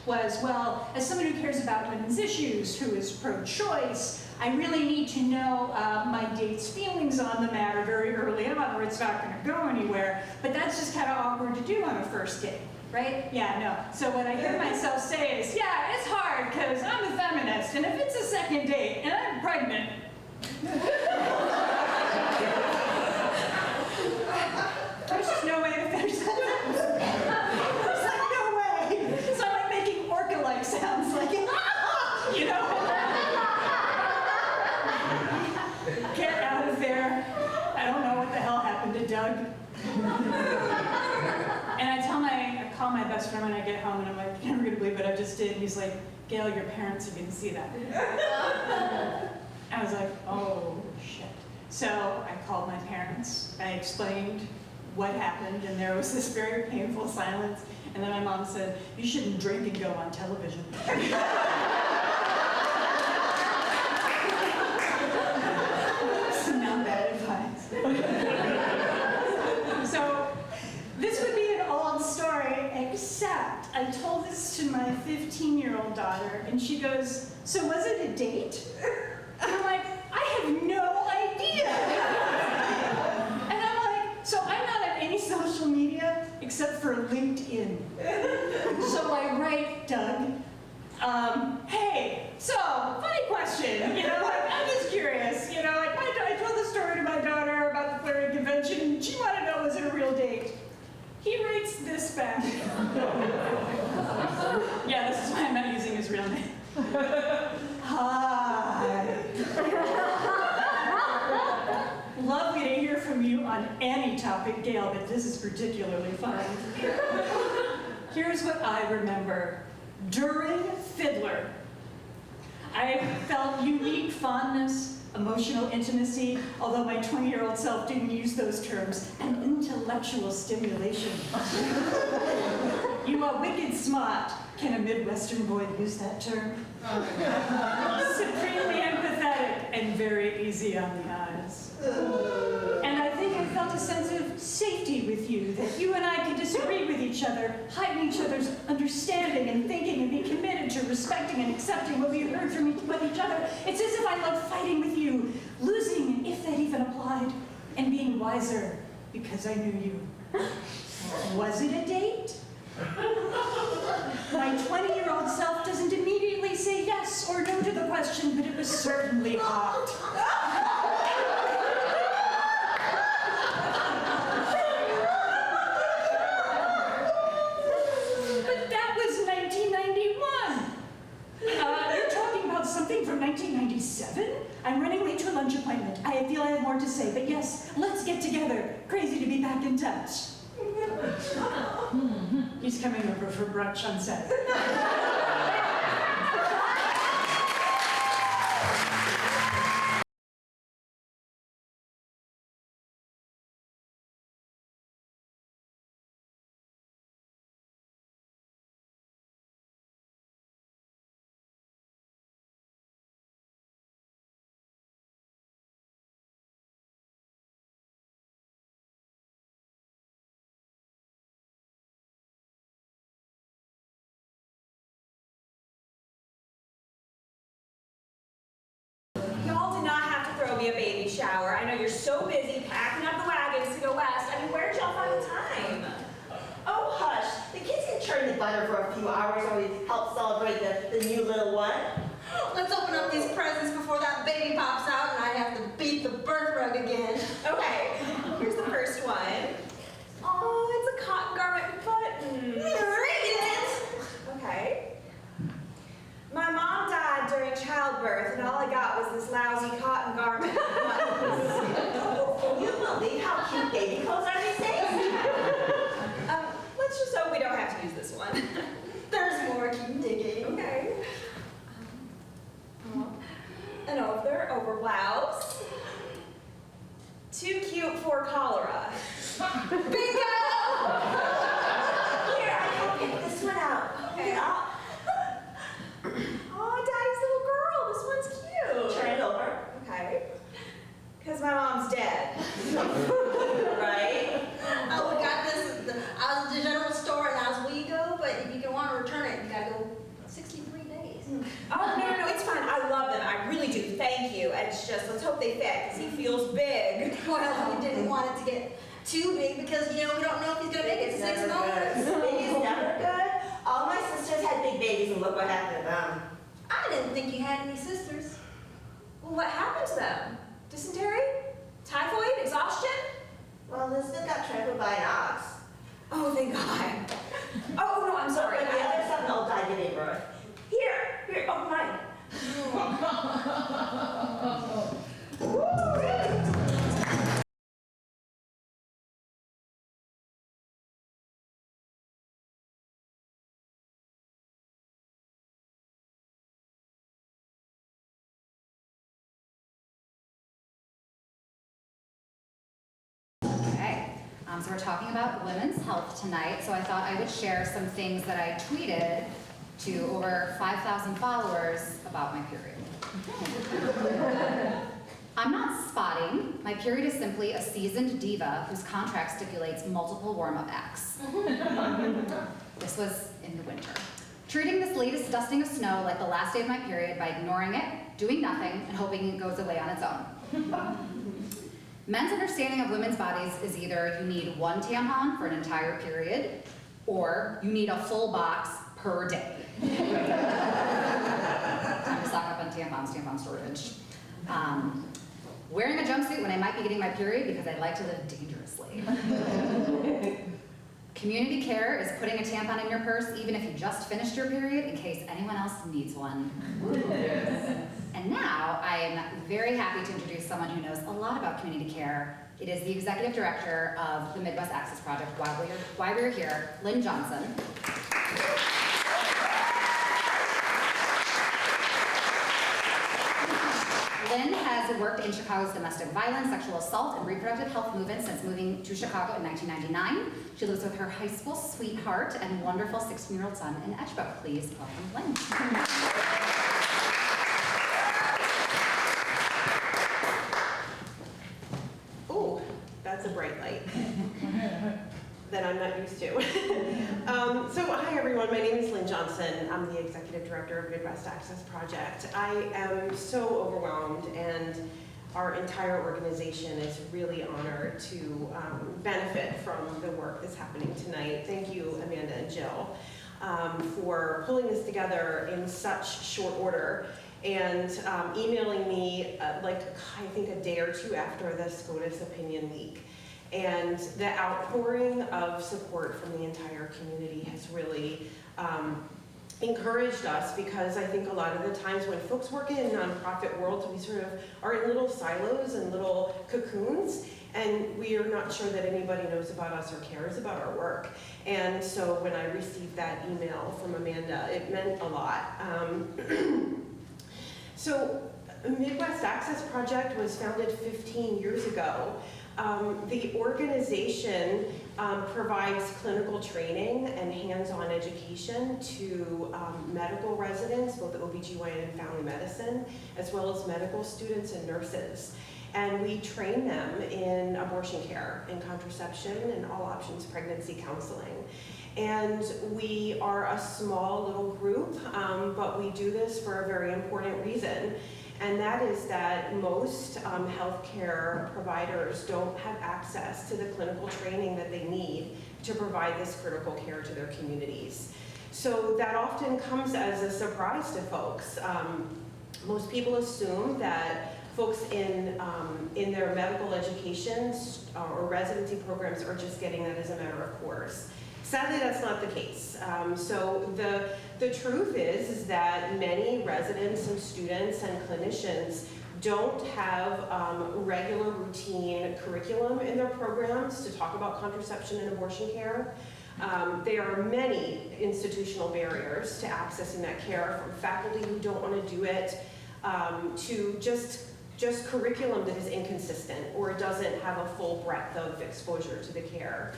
was, well, as someone who cares about women's issues, who is pro-choice, I really need to know my date's feelings on the matter very early on, or it's not going to go anywhere. But that's just kind of awkward to do on a first date, right? Yeah, no. So what I hear myself say is, yeah, it's hard because I'm a feminist, and if it's a second date and I'm pregnant, there's just no way to finish that sentence. There's like no way. So I'm like making orca-like sounds, like, you know? Get out of there. I don't know what the hell happened to Doug. And I call my best friend when I get home, and I'm like, "You're never gonna believe what I just did." And he's like, "Gail, your parents are gonna see that." I was like, oh shit. So I called my parents. I explained what happened, and there was this very painful silence. And then my mom said, "You shouldn't drink and go on television." Not bad advice. So this would be an old story, except I told this to my 15-year-old daughter, and she goes, "So was it a date?" And I'm like, I have no idea. And I'm like, so I'm not on any social media except for LinkedIn. So I write Doug, "Hey, so funny question, you know, like, I'm just curious, you know, like, I told the story to my daughter about the flirting convention, and she wanted to know, was it a real date?" He writes this back. Yeah, this is why I'm not using his real name. "Hi. Lovely to hear from you on any topic, Gail, but this is particularly fun. Here's what I remember. During Fiddler, I felt unique fondness, emotional intimacy, although my 20-year-old self didn't use those terms, and intellectual stimulation. You are wicked smart. Can a Midwestern boy use that term? Supremely empathetic and very easy on the eyes. And I think I felt a sense of safety with you, that you and I could disagree with each other, heighten each other's understanding and thinking, and be committed to respecting and accepting what we heard from each other. It's as if I loved fighting with you, losing, if that even applied, and being wiser because I knew you. Was it a date? My 20-year-old self doesn't immediately say yes or no to the question, but it was certainly hot. But that was 1991. You're talking about something from 1997? I'm running late to a lunch appointment. I feel I have more to say, but yes, let's get together. Crazy to be back in touch. He's coming over for brunch on Saturday. Y'all did not have to throw me a baby shower. I know you're so busy packing up the wagons to go west. I mean, where'd y'all find the time? Oh, hush. The kids can churn the butter for a few hours while we help celebrate the new little one. Let's open up these presents before that baby pops out and I have to beat the birth rug again. Okay, here's the first one. Oh, it's a cotton garment button. Read it! Okay. My mom died during childbirth, and all I got was this lousy cotton garment button. Can you believe how cute baby clothes are these days? Let's just hope we don't have to use this one. There's more, keep digging. Okay. An over blouse. Too cute for cholera. Bingo! Here, I can pick this one out. Okay. Oh, Daddy's little girl. This one's cute. Turn it over. Okay. Because my mom's dead. Right? Oh, we got this. I was at the general store and I was Wego, but if you want to return it, you gotta go 63 days. Oh, no, it's fine. I love them. I really do. Thank you. It's just, let's hope they fit, because he feels big. Well, we didn't want it to get too big because, we don't know if he's gonna make it 6 months. Big is never good. All my sisters had big babies and look what happened to them. I didn't think you had any sisters. Well, what happened to them? Dysentery? Typhoid? Exhaustion? Well, Elizabeth got trampled by an ox. Oh, thank God. Oh, no, I'm sorry. But the other 7 all died giving birth. Here, oh, mine. Okay, so we're talking about women's health tonight, so I thought I would share some things that I tweeted to over 5,000 followers about my period. I'm not spotting. My period is simply a seasoned diva whose contract stipulates multiple warm-up acts. This was in the winter. Treating this latest dusting of snow like the last day of my period by ignoring it, doing nothing, and hoping it goes away on its own. Men's understanding of women's bodies is either you need 1 tampon for an entire period, or you need a full box per day. Time to stock up on tampon storage. Wearing a jumpsuit when I might be getting my period because I like to live dangerously. Community care is putting a tampon in your purse even if you just finished your period in case anyone else needs one. And now I am very happy to introduce someone who knows a lot about community care. It is the executive director of the Midwest Access Project, why we're here, Lynn Johnson. Lynn has worked in Chicago's domestic violence, sexual assault, and reproductive health movement since moving to Chicago in 1999. She lives with her high school sweetheart and wonderful 16-year-old son in Edgebrook. Please welcome Lynn. Oh, that's a bright light that I'm not used to. So hi everyone, my name is Lynn Johnson. I'm the Executive Director of Midwest Access Project. I am so overwhelmed, and our entire organization is really honored to benefit from the work that's happening tonight. Thank you, Amanda and Jill, for pulling this together in such short order and emailing me I think a day or two after the SCOTUS opinion leak. And the outpouring of support from the entire community has really encouraged us, because I think a lot of the times when folks work in nonprofit worlds, we sort of are in little silos and little cocoons, and we are not sure that anybody knows about us or cares about our work. And so when I received that email from Amanda, it meant a lot. So Midwest Access Project was founded 15 years ago. The organization provides clinical training and hands-on education to medical residents, both OBGYN and family medicine, as well as medical students and nurses. And we train them in abortion care, in contraception, and all options pregnancy counseling. And we are a small little group, but we do this for a very important reason. And that is that most healthcare providers don't have access to the clinical training that they need to provide this critical care to their communities. So that often comes as a surprise to folks. Most people assume that folks in their medical education or residency programs are just getting that as a matter of course. Sadly, that's not the case. So the truth is that many residents and students and clinicians don't have regular routine curriculum in their programs to talk about contraception and abortion care. There are many institutional barriers to accessing that care, from faculty who don't want to do it to just curriculum that is inconsistent or doesn't have a full breadth of exposure to the care.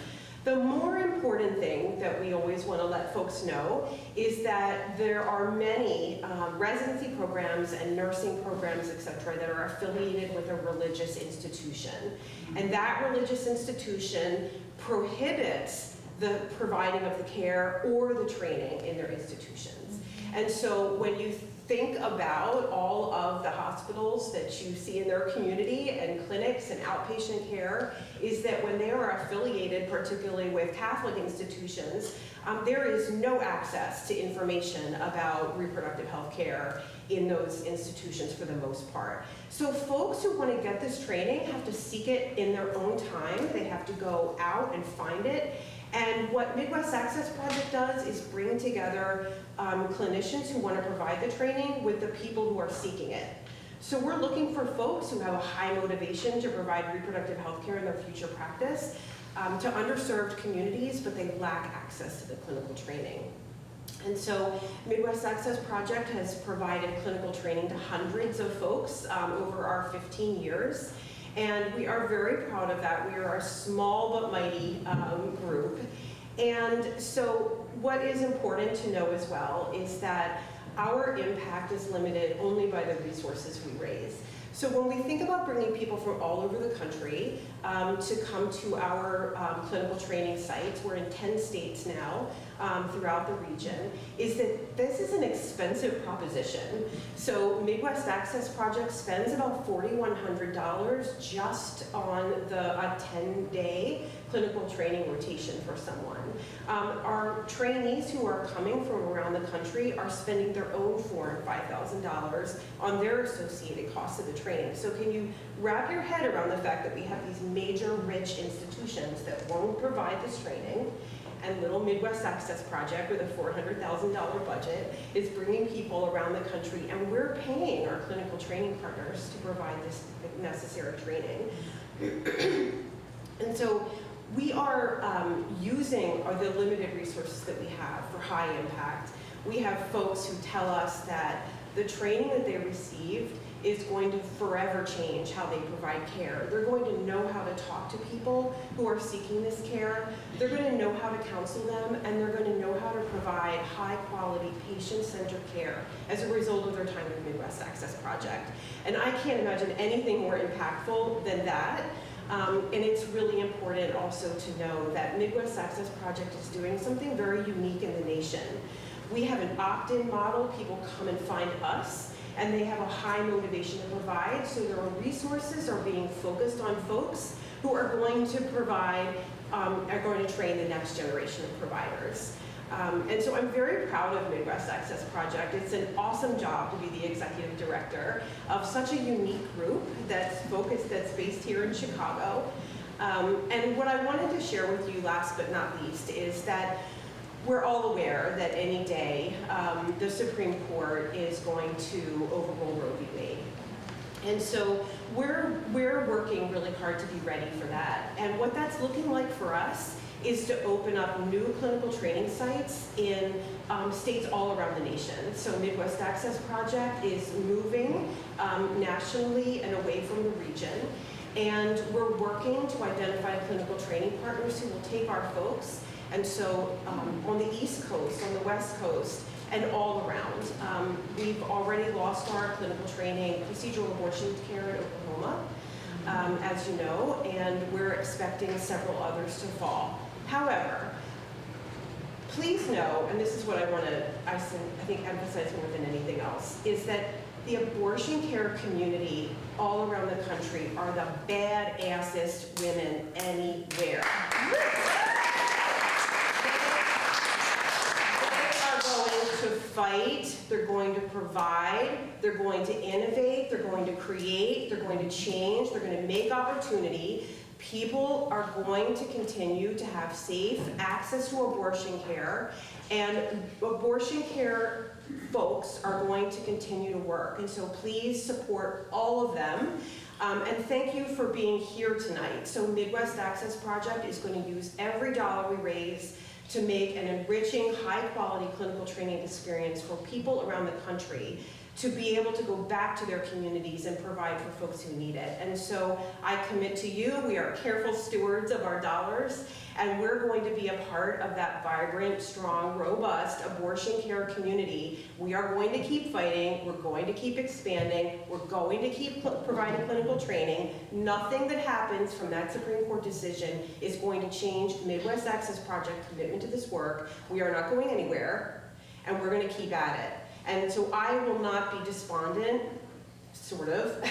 The more important thing that we always want to let folks know is that there are many residency programs and nursing programs, et cetera, that are affiliated with a religious institution. And that religious institution prohibits the providing of the care or the training in their institutions. And so when you think about all of the hospitals that you see in their community and clinics and outpatient care, is that when they are affiliated, particularly with Catholic institutions, there is no access to information about reproductive health care in those institutions for the most part. So folks who want to get this training have to seek it in their own time. They have to go out and find it. And what Midwest Access Project does is bring together clinicians who want to provide the training with the people who are seeking it. So we're looking for folks who have a high motivation to provide reproductive health care in their future practice to underserved communities, but they lack access to the clinical training. And so Midwest Access Project has provided clinical training to hundreds of folks over our 15 years. And we are very proud of that. We are a small but mighty group. And so what is important to know as well is that our impact is limited only by the resources we raise. So when we think about bringing people from all over the country to come to our clinical training sites, we're in 10 states now throughout the region, is that this is an expensive proposition. So Midwest Access Project spends about $4,100 just on a 10-day clinical training rotation for someone. Our trainees who are coming from around the country are spending their own $4,000 and $5,000 on their associated costs of the training. So can you wrap your head around the fact that we have these major rich institutions that won't provide this training, and little Midwest Access Project with a $400,000 budget is bringing people around the country, and we're paying our clinical training partners to provide this necessary training. And so we are using the limited resources that we have for high impact. We have folks who tell us that the training that they received is going to forever change how they provide care. They're going to know how to talk to people who are seeking this care. They're going to know how to counsel them, and they're going to know how to provide high-quality, patient-centered care as a result of their time with Midwest Access Project. And I can't imagine anything more impactful than that. And it's really important also to know that Midwest Access Project is doing something very unique in the nation. We have an opt-in model. People come and find us, and they have a high motivation to provide, so their own resources are being focused on folks who are going to provide, are going to train the next generation of providers. And so I'm very proud of Midwest Access Project. It's an awesome job to be the executive director of such a unique group that's focused, that's based here in Chicago. And what I wanted to share with you last but not least is that we're all aware that any day the Supreme Court is going to overrule Roe v. Wade. And so we're working really hard to be ready for that. And what that's looking like for us is to open up new clinical training sites in states all around the nation. So Midwest Access Project is moving nationally and away from the region. And we're working to identify clinical training partners who will take our folks. And so on the East Coast, on the West Coast, and all around. We've already lost our clinical training, procedural abortion care in Oklahoma, as you know, and we're expecting several others to fall. However, please know, and this is what I want to, I think, emphasize more than anything else, is that the abortion care community all around the country are the badassest women anywhere. To fight, they're going to provide, they're going to innovate, they're going to create, they're going to change, they're going to make opportunity. People are going to continue to have safe access to abortion care, and abortion care folks are going to continue to work. And so please support all of them. And thank you for being here tonight. So Midwest Access Project is going to use every dollar we raise to make an enriching, high-quality clinical training experience for people around the country to be able to go back to their communities and provide for folks who need it. And so I commit to you, we are careful stewards of our dollars, and we're going to be a part of that vibrant, strong, robust abortion care community. We are going to keep fighting, we're going to keep expanding, we're going to keep providing clinical training. Nothing that happens from that Supreme Court decision is going to change Midwest Access Project commitment to this work. We are not going anywhere, and we're going to keep at it. And so I will not be despondent, sort of.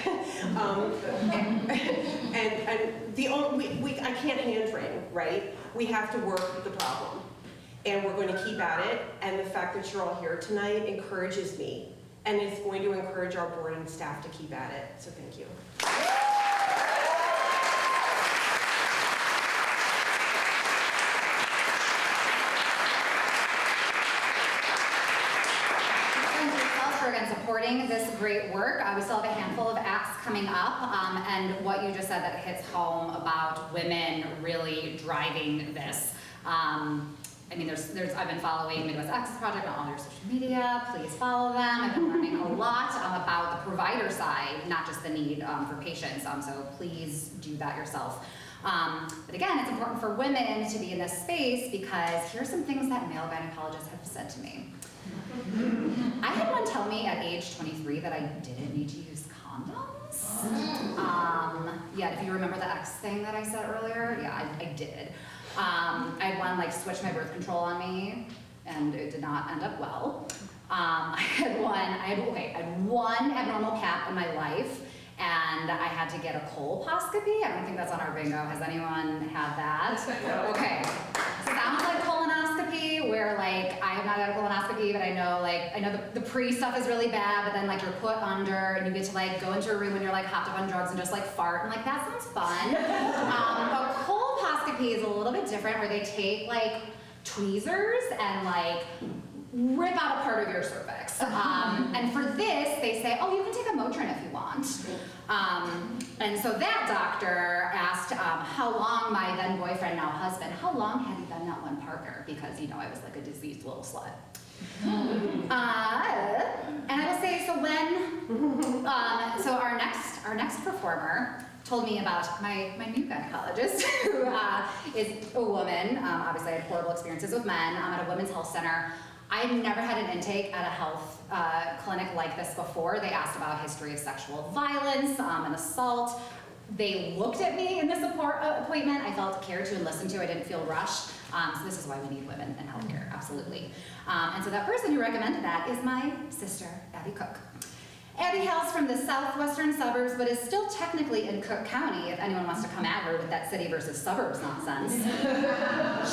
And the only, I can't hand wring, right? We have to work the problem. And we're going to keep at it. And the fact that you're all here tonight encourages me. And it's going to encourage our board and staff to keep at it. So thank you. And supporting this great work. We still have a handful of acts coming up, and what you just said that hits home about women really driving this. I mean, I've been following Midwest Access Project on all your social media. Please follow them. I've been learning a lot about the provider side, not just the need for patients. So please do that yourself. But again, it's important for women to be in this space because here's some things that male gynecologists have said to me. I had one tell me at age 23 that I didn't need to use condoms. Yeah, if you remember the X thing that I said earlier, yeah, I did. I had one like switch my birth control on me, and it did not end up well. I had one abnormal cap in my life, and I had to get a colposcopy. I don't think that's on our bingo. Has anyone had that? Okay. So that was like colonoscopy, where like I have not had a colonoscopy, but I know the pre stuff is really bad, but then like you're put under and you get to like go into a room when you're like hopped up on drugs and just like fart, and like that sounds fun. A colposcopy is a little bit different, where they take like tweezers and like rip out a part of your cervix. And for this, they say, oh, you can take a Motrin if you want. And so that doctor asked how long my then boyfriend, now husband, how long had he been that one partner? Because, you know, I was like a diseased little slut. And I will say, so when, so our next performer told me about my new gynecologist, who is a woman. Obviously, I had horrible experiences with men at a women's health center. I had never had an intake at a health clinic like this before. They asked about history of sexual violence and assault. They looked at me in this appointment. I felt cared to and listened to. I didn't feel rushed. So this is why we need women in healthcare, absolutely. And so that person who recommended that is my sister, Abby Cook. Abby hails from the southwestern suburbs, but is still technically in Cook County if anyone wants to come at her with that city versus suburbs nonsense.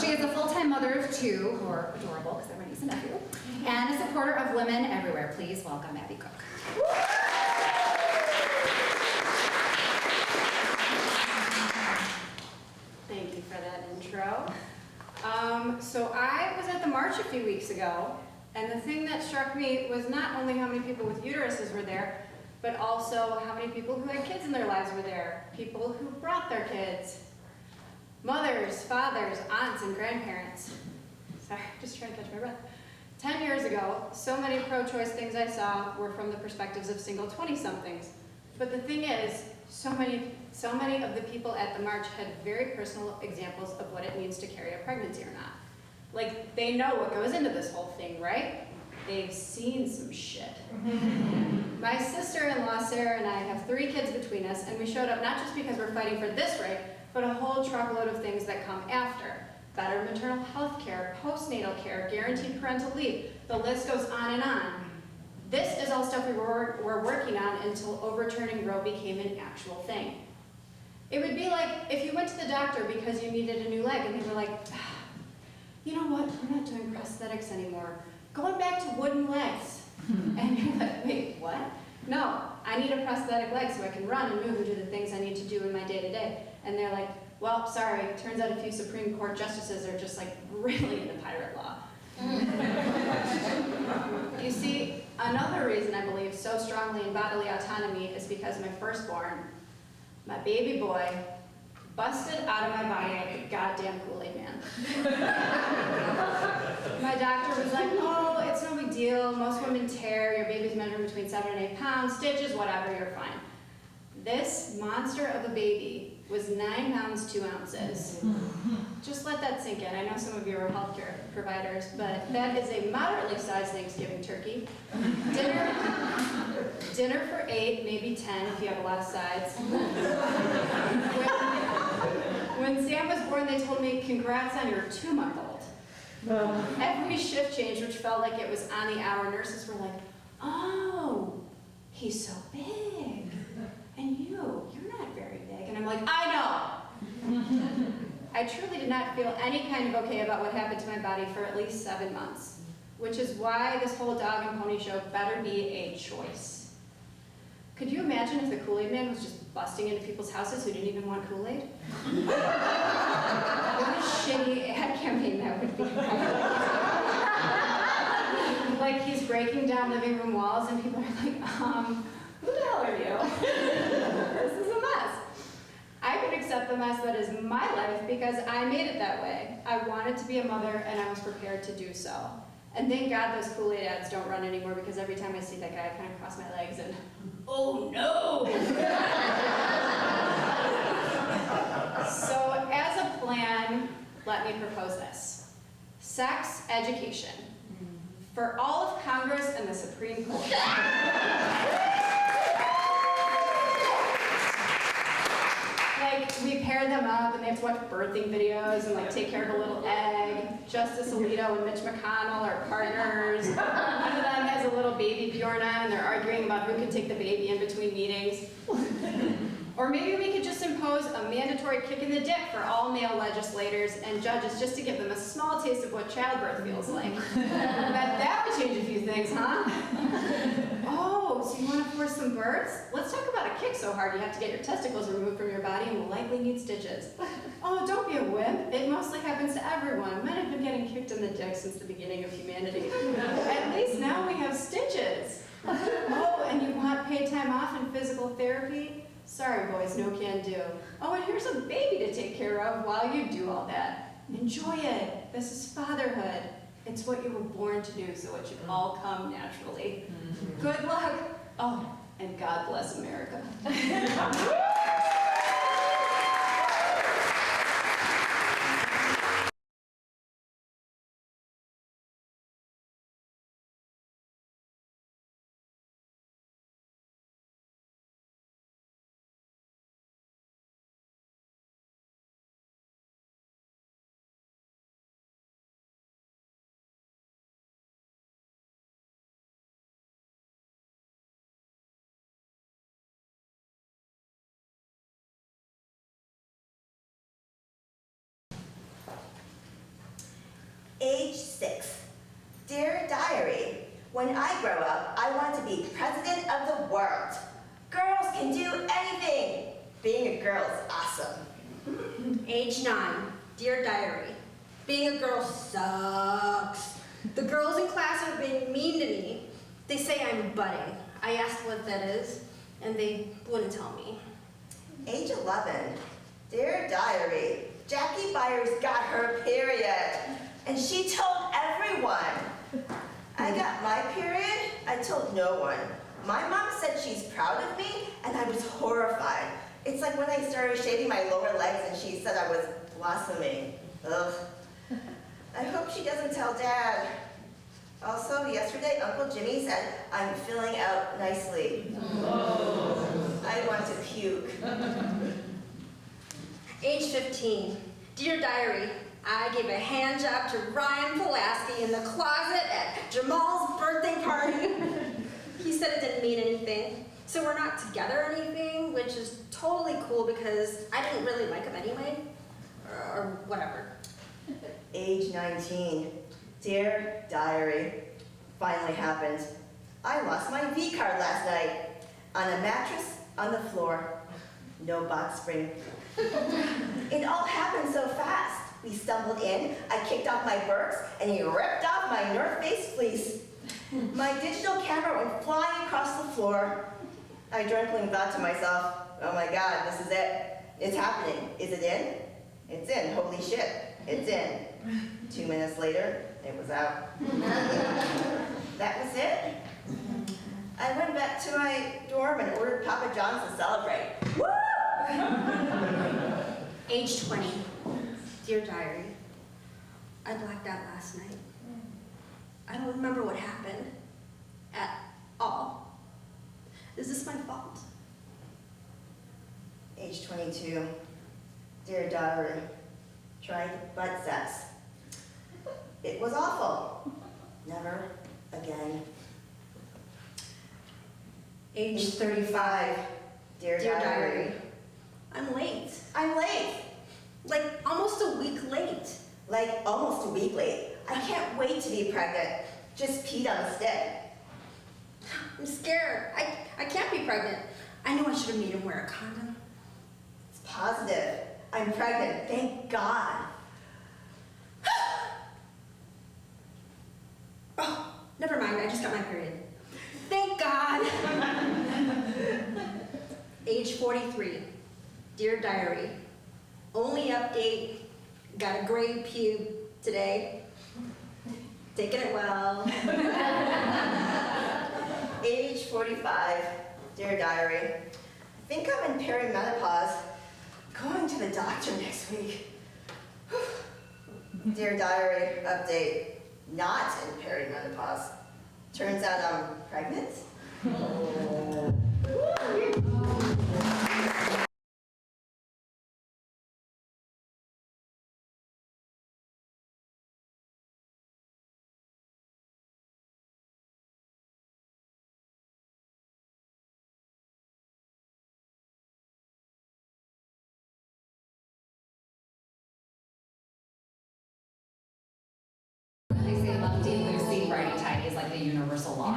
She is a full-time mother of two, who are adorable because they're my niece and nephew, and a supporter of women everywhere. Please welcome Abby Cook. Thank you for that intro. So I was at the march a few weeks ago, and the thing that struck me was not only how many people with uteruses were there, but also how many people who had kids in their lives were there, people who brought their kids, mothers, fathers, aunts, and grandparents. Sorry, just trying to catch my breath. 10 years ago, so many pro-choice things I saw were from the perspectives of single 20-somethings. But the thing is, so many of the people at the march had very personal examples of what it means to carry a pregnancy or not. Like, they know what goes into this whole thing, right? They've seen some shit. My sister-in-law, Sarah, and I have 3 kids between us, and we showed up not just because we're fighting for this right, but a whole truckload of things that come after. Better maternal health care, postnatal care, guaranteed parental leave. The list goes on and on. This is all stuff we were working on until overturning Roe became an actual thing. It would be like if you went to the doctor because you needed a new leg and they were like, you know what, we're not doing prosthetics anymore. Going back to wooden legs. And you're like, wait, what? No, I need a prosthetic leg so I can run and move and do the things I need to do in my day-to-day. And they're like, well, sorry, turns out a few Supreme Court justices are just like really into pirate law. You see, another reason I believe so strongly in bodily autonomy is because my firstborn, my baby boy, busted out of my body like a goddamn Kool-Aid man. My doctor was like, oh, it's no big deal. Most women tear. Your baby's measuring between 7 and 8 pounds. Stitches, whatever, you're fine. This monster of a baby was 9 pounds, 2 ounces. Just let that sink in. I know some of you are healthcare providers, but that is a moderately sized Thanksgiving turkey. Dinner for 8, maybe 10 if you have a lot of sides. When Sam was born, they told me, congrats on your 2-month-old. Every shift change, which felt like it was on the hour, nurses were like, oh, he's so big. And you're not very big. And I'm like, I know. I truly did not feel any kind of okay about what happened to my body for at least 7 months, which is why this whole dog and pony show better be a choice. Could you imagine if the Kool-Aid man was just busting into people's houses who didn't even want Kool-Aid? What a shitty ad campaign that would be. Like he's breaking down living room walls and people are like, who the hell are you? This is a mess. I could accept the mess that is my life because I made it that way. I wanted to be a mother and I was prepared to do so. And thank God those Kool-Aid ads don't run anymore because every time I see that guy, I kind of cross my legs and, oh no! So as a plan, let me propose this. Sex education for all of Congress and the Supreme Court. Like, we pair them up and they have to watch birthing videos and like take care of a little egg. Justice Alito and Mitch McConnell are partners. One of them has a little baby Bjorn on and they're arguing about who can take the baby in between meetings. Or maybe we could just impose a mandatory kick in the dick for all male legislators and judges just to give them a small taste of what childbirth feels like. Bet that would change a few things, huh? Oh, so you want to force some births? Let's talk about a kick so hard you have to get your testicles removed from your body and will likely need stitches. Oh, don't be a wimp. It mostly happens to everyone. Men have been getting kicked in the dick since the beginning of humanity. At least now we have stitches. Oh, and you want paid time off and physical therapy? Sorry, boys, no can do. Oh, and here's a baby to take care of while you do all that. Enjoy it. This is fatherhood. It's what you were born to do, so it should all come naturally. Good luck. Oh, and God bless America. Age 6. Dear Diary, when I grow up, I want to be president of the world. Girls can do anything. Being a girl is awesome. Age 9. Dear Diary, being a girl sucks. The girls in class are being mean to me. They say I'm budding. I asked what that is, and they wouldn't tell me. Age 11. Dear Diary, Jackie Byers got her period, and she told everyone. I got my period, I told no one. My mom said she's proud of me, and I was horrified. It's like when I started shaving my lower legs and she said I was blossoming. Ugh. I hope she doesn't tell Dad. Also, yesterday, Uncle Jimmy said I'm filling out nicely. Oh. I want to puke. Age 15. Dear Diary, I gave a hand job to Ryan Pulaski in the closet at Jamal's birthday party. He said it didn't mean anything, so we're not together or anything, which is totally cool because I didn't really like him anyway, or whatever. Age 19. Dear Diary, finally happened. I lost my V card last night on a mattress on the floor. No box spring. It all happened so fast. We stumbled in, I kicked off my Birks, and he ripped off my North Face fleece. My digital camera went flying across the floor. I drunkenly thought to myself, oh my God, this is it. It's happening. Is it in? It's in. Holy shit. It's in. 2 minutes later, it was out. That was it. I went back to my dorm and ordered Papa John's to celebrate. Woo! Age 20. Dear Diary, I blacked out last night. I don't remember what happened at all. Is this my fault? Age 22. Dear Diary, tried butt sex. It was awful. Never again. Age 35. Dear Diary. I'm late. I'm late. Like almost a week late. Like almost a week late. I can't wait to be pregnant. Just peed on a stick. I'm scared. I can't be pregnant. I knew I should have made him wear a condom. It's positive. I'm pregnant. Thank God. Oh, never mind. I just got my period. Thank God. Age 43. Dear Diary. Only update. Got a gray pube today. Taking it well. Age 45. Dear Diary. I think I'm in perimenopause. Going to the doctor next week. Dear Diary, update. Not in perimenopause. Turns out I'm pregnant. They say Lefty Lucy Righty Tighty is like the universal law.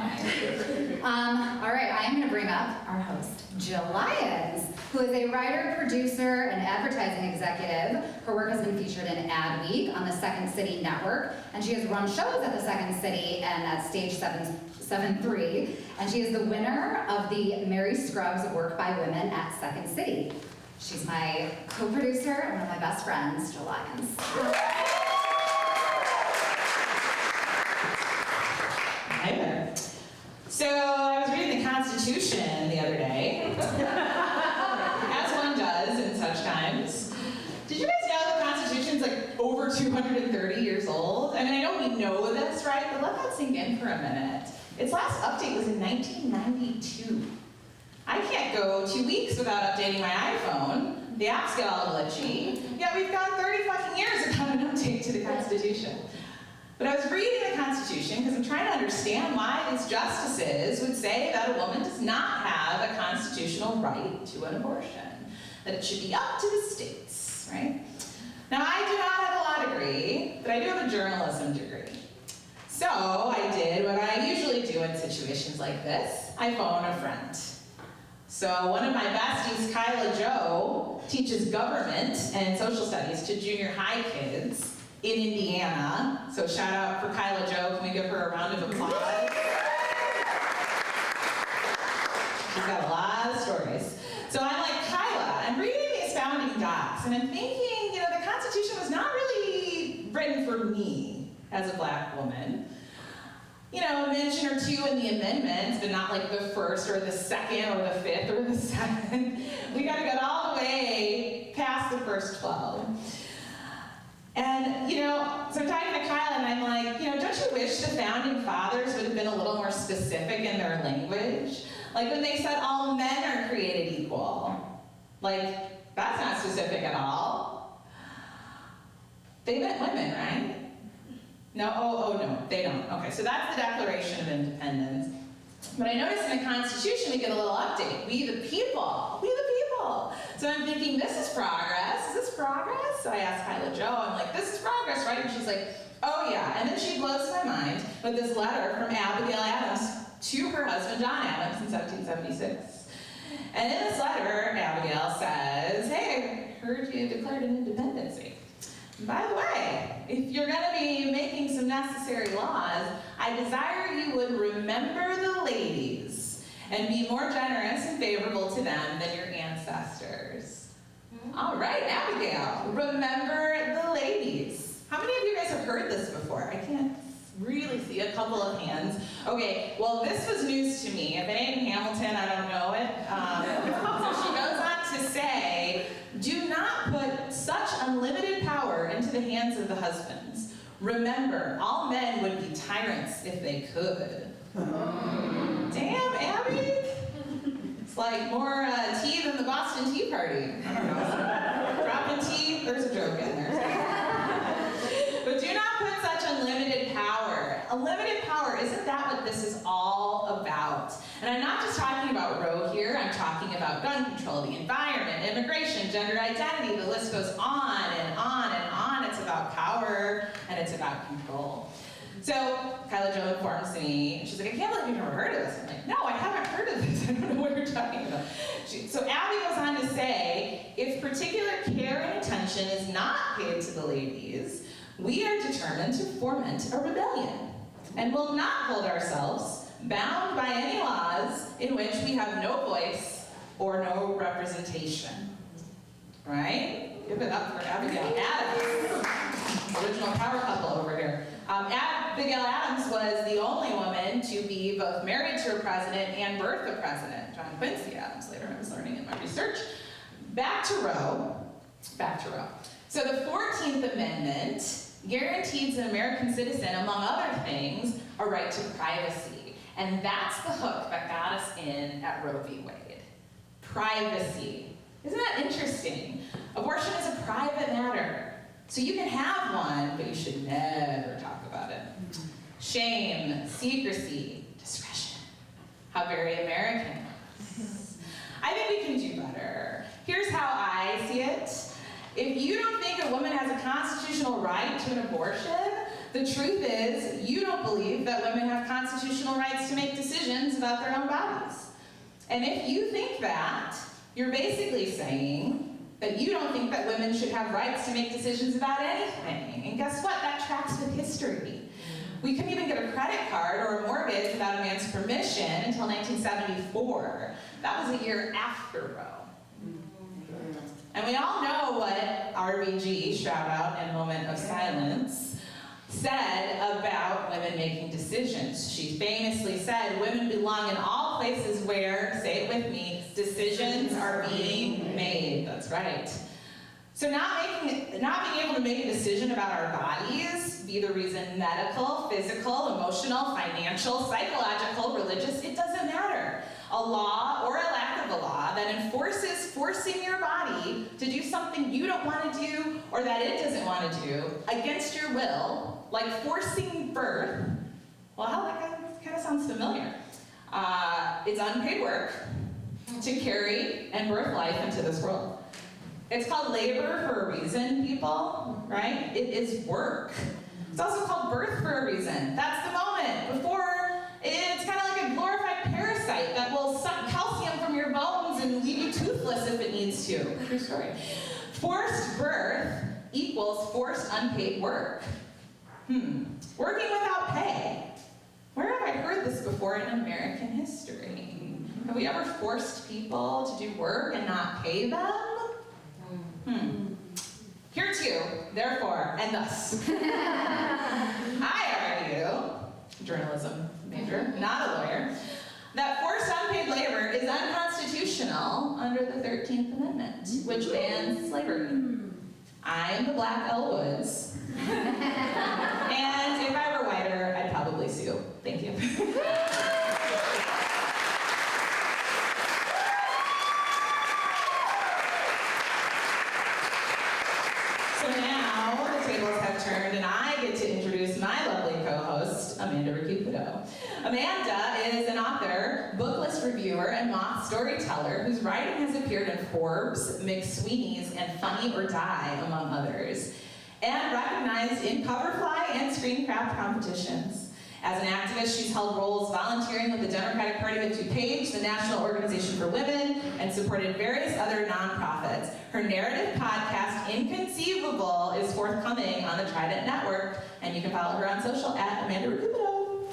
All right, I am going to bring up our host, Jill Lyons, who is a writer, producer, and advertising executive. Her work has been featured in Ad Week on the Second City Network, and she has run shows at the Second City and at Stage 7-3, and she is the winner of the Mary Scruggs Work by Women at Second City. She's my co-producer and one of my best friends, Jill Lyons. 230 years old. I mean, I know we know this, right? But let that sink in for a minute. Its last update was in 1992. I can't go 2 weeks without updating my iPhone. The apps get all glitchy. Yet we've gone 30 fucking years without an update to the Constitution. But I was reading the Constitution because I'm trying to understand why its justices would say that a woman does not have a constitutional right to an abortion, that it should be up to the states, right? Now, I do not have a law degree, but I do have a journalism degree. So I did what I usually do in situations like this. I phone a friend. So one of my besties, Kyla Jo, teaches government and social studies to junior high kids in Indiana. So shout out for Kyla Jo. Can we give her a round of applause? She's got a lot of stories. So I'm like, Kyla, I'm reading these founding docs, and I'm thinking, the Constitution was not really written for me as a black woman. A mention or two in the amendments, but not like the first or the second or the fifth or the seventh. We gotta go all the way past the first 12. And, so I'm talking to Kyle and I'm like, don't you wish the founding fathers would have been a little more specific in their language? Like when they said all men are created equal. Like, that's not specific at all. They meant women, right? No, no, they don't. Okay, so that's the Declaration of Independence. But I noticed in the Constitution we get a little update. We the people. So I'm thinking, this is progress. Is this progress? So I asked Kyla Jo, I'm like, this is progress, right? And she's like, oh yeah. And then she blows my mind with this letter from Abigail Adams to her husband, John Adams, in 1776. And in this letter, Abigail says, hey, I heard you declared an independency. By the way, if you're going to be making some necessary laws, I desire you would remember the ladies and be more generous and favorable to them than your ancestors. All right, Abigail, remember the ladies. How many of you guys have heard this before? I can't really see a couple of hands. Okay, well, this was news to me. If it ain't Hamilton, I don't know it. So she goes on to say, do not put such unlimited power into the hands of the husbands. Remember, all men would be tyrants if they could. Damn, Abby! It's like more tea than the Boston Tea Party. I don't know. Dropping tea, there's a joke in there. But do not put such unlimited power. Unlimited power, isn't that what this is all about? And I'm not just talking about Roe here, I'm talking about gun control, the environment, immigration, gender identity, the list goes on and on and on. It's about power and it's about control. So Kyla Jo informs me, and she's like, I can't believe you've never heard of this. I'm like, no, I haven't heard of this. I don't know what you're talking about. So Abby goes on to say, if particular care and attention is not paid to the ladies, we are determined to foment a rebellion and will not hold ourselves bound by any laws in which we have no voice or no representation. Right? Give it up for Abigail Adams. Original power couple over here. Abigail Adams was the only woman to be both married to a president and birth a president, John Quincy Adams, later I was learning in my research. Back to Roe. So the 14th Amendment guarantees an American citizen, among other things, a right to privacy. And that's the hook that got us in at Roe v. Wade. Privacy. Isn't that interesting? Abortion is a private matter. So you can have one, but you should never talk about it. Shame, secrecy, discretion. How very American. I think we can do better. Here's how I see it. If you don't think a woman has a constitutional right to an abortion, the truth is you don't believe that women have constitutional rights to make decisions about their own bodies. And if you think that, you're basically saying that you don't think that women should have rights to make decisions about anything. And guess what? That tracks with history. We couldn't even get a credit card or a mortgage without a man's permission until 1974. That was a year after Roe. And we all know what RBG, shout out and moment of silence, said about women making decisions. She famously said, women belong in all places where, say it with me, decisions are being made. That's right. So not being able to make a decision about our bodies, be the reason medical, physical, emotional, financial, psychological, religious, it doesn't matter. A law or a lack of a law that enforces forcing your body to do something you don't want to do or that it doesn't want to do against your will, like forcing birth, well, hell, that kind of sounds familiar. It's unpaid work to carry and birth life into this world. It's called labor for a reason, people, right? It is work. It's also called birth for a reason. That's the moment before, it's kind of like a glorified parasite that will suck calcium from your bones and leave you toothless if it needs to. True story. Forced birth equals forced unpaid work. Working without pay. Where have I heard this before in American history? Have we ever forced people to do work and not pay them? Here too, therefore, and thus. I argue, journalism major, not a lawyer, that forced unpaid labor is unconstitutional under the 13th Amendment, which bans slavery. I am the Black Elle Woods. And if I were whiter, I'd probably sue. Thank you. So now the tables have turned and I get to introduce my lovely co-host, Amanda ReCupido. Amanda is an author, book list reviewer, and moth storyteller whose writing has appeared in Forbes, McSweeney's, and Funny or Die, among others, and recognized in coverfly and screencraft competitions. As an activist, she's held roles volunteering with the Democratic Party of DuPage, the National Organization for Women, and supported various other nonprofits. Her narrative podcast, Inconceivable, is forthcoming on the Trident Network, and you can follow her on social at Amanda ReCupido.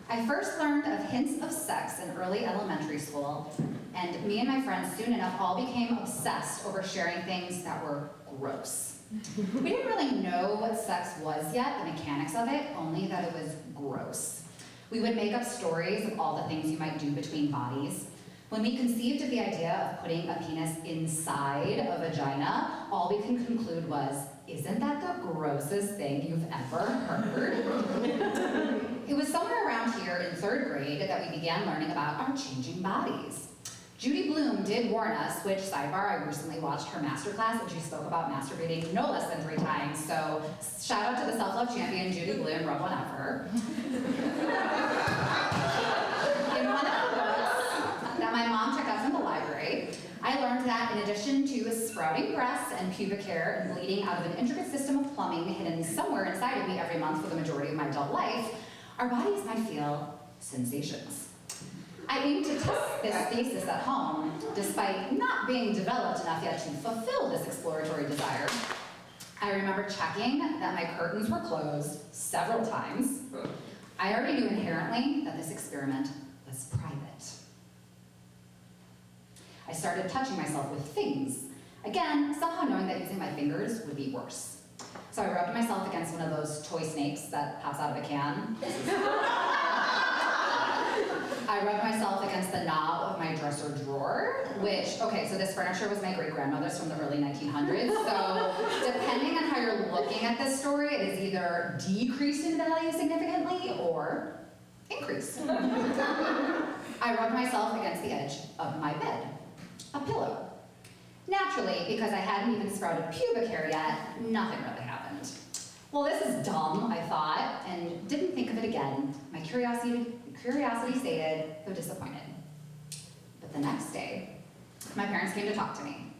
I first learned of hints of sex in early elementary school, and me and my friends soon enough all became obsessed over sharing things that were gross. We didn't really know what sex was yet, the mechanics of it, only that it was gross. We would make up stories of all the things you might do between bodies. When we conceived of the idea of putting a penis inside a vagina, all we can conclude was, isn't that the grossest thing you've ever heard? It was somewhere around here in 3rd grade that we began learning about our changing bodies. Judy Blume did warn us, which, sidebar, I recently watched her masterclass and she spoke about masturbating no less than 3 times, so shout out to the self-love champion, Judy Blume, rub one out for her. In one of the books that my mom took out from the library, I learned that in addition to sprouting breasts and pubic hair and bleeding out of an intricate system of plumbing hidden somewhere inside of me every month for the majority of my adult life, our bodies might feel sensations. I aimed to test this thesis at home, despite not being developed enough yet to fulfill this exploratory desire. I remember checking that my curtains were closed several times. I already knew inherently that this experiment was private. I started touching myself with things. Again, somehow knowing that using my fingers would be worse. So I rubbed myself against one of those toy snakes that pops out of a can. I rubbed myself against the knob of my dresser drawer, which, okay, so this furniture was my great-grandmother's from the early 1900s, so depending on how you're looking at this story, it is either decreased in value significantly or increased. I rubbed myself against the edge of my bed, a pillow. Naturally, because I hadn't even sprouted pubic hair yet, nothing really happened. Well, this is dumb, I thought, and didn't think of it again. My curiosity sated, though disappointed. But the next day, my parents came to talk to me.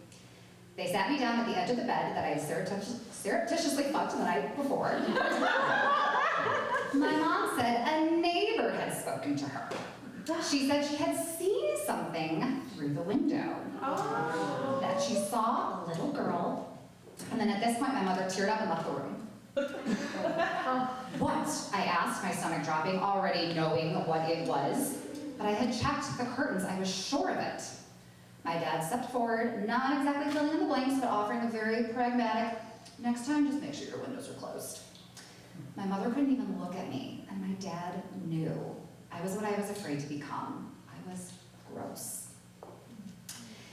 They sat me down at the edge of the bed that I had surreptitiously fucked the night before. My mom said a neighbor had spoken to her. She said she had seen something through the window. Oh. That she saw a little girl, and then at this point my mother teared up and left the room. What? I asked, my stomach dropping, already knowing what it was. But I had checked the curtains, I was sure of it. My dad stepped forward, not exactly filling in the blanks, but offering a very pragmatic, next time just make sure your windows are closed. My mother couldn't even look at me, and my dad knew. I was what I was afraid to become. I was Gross.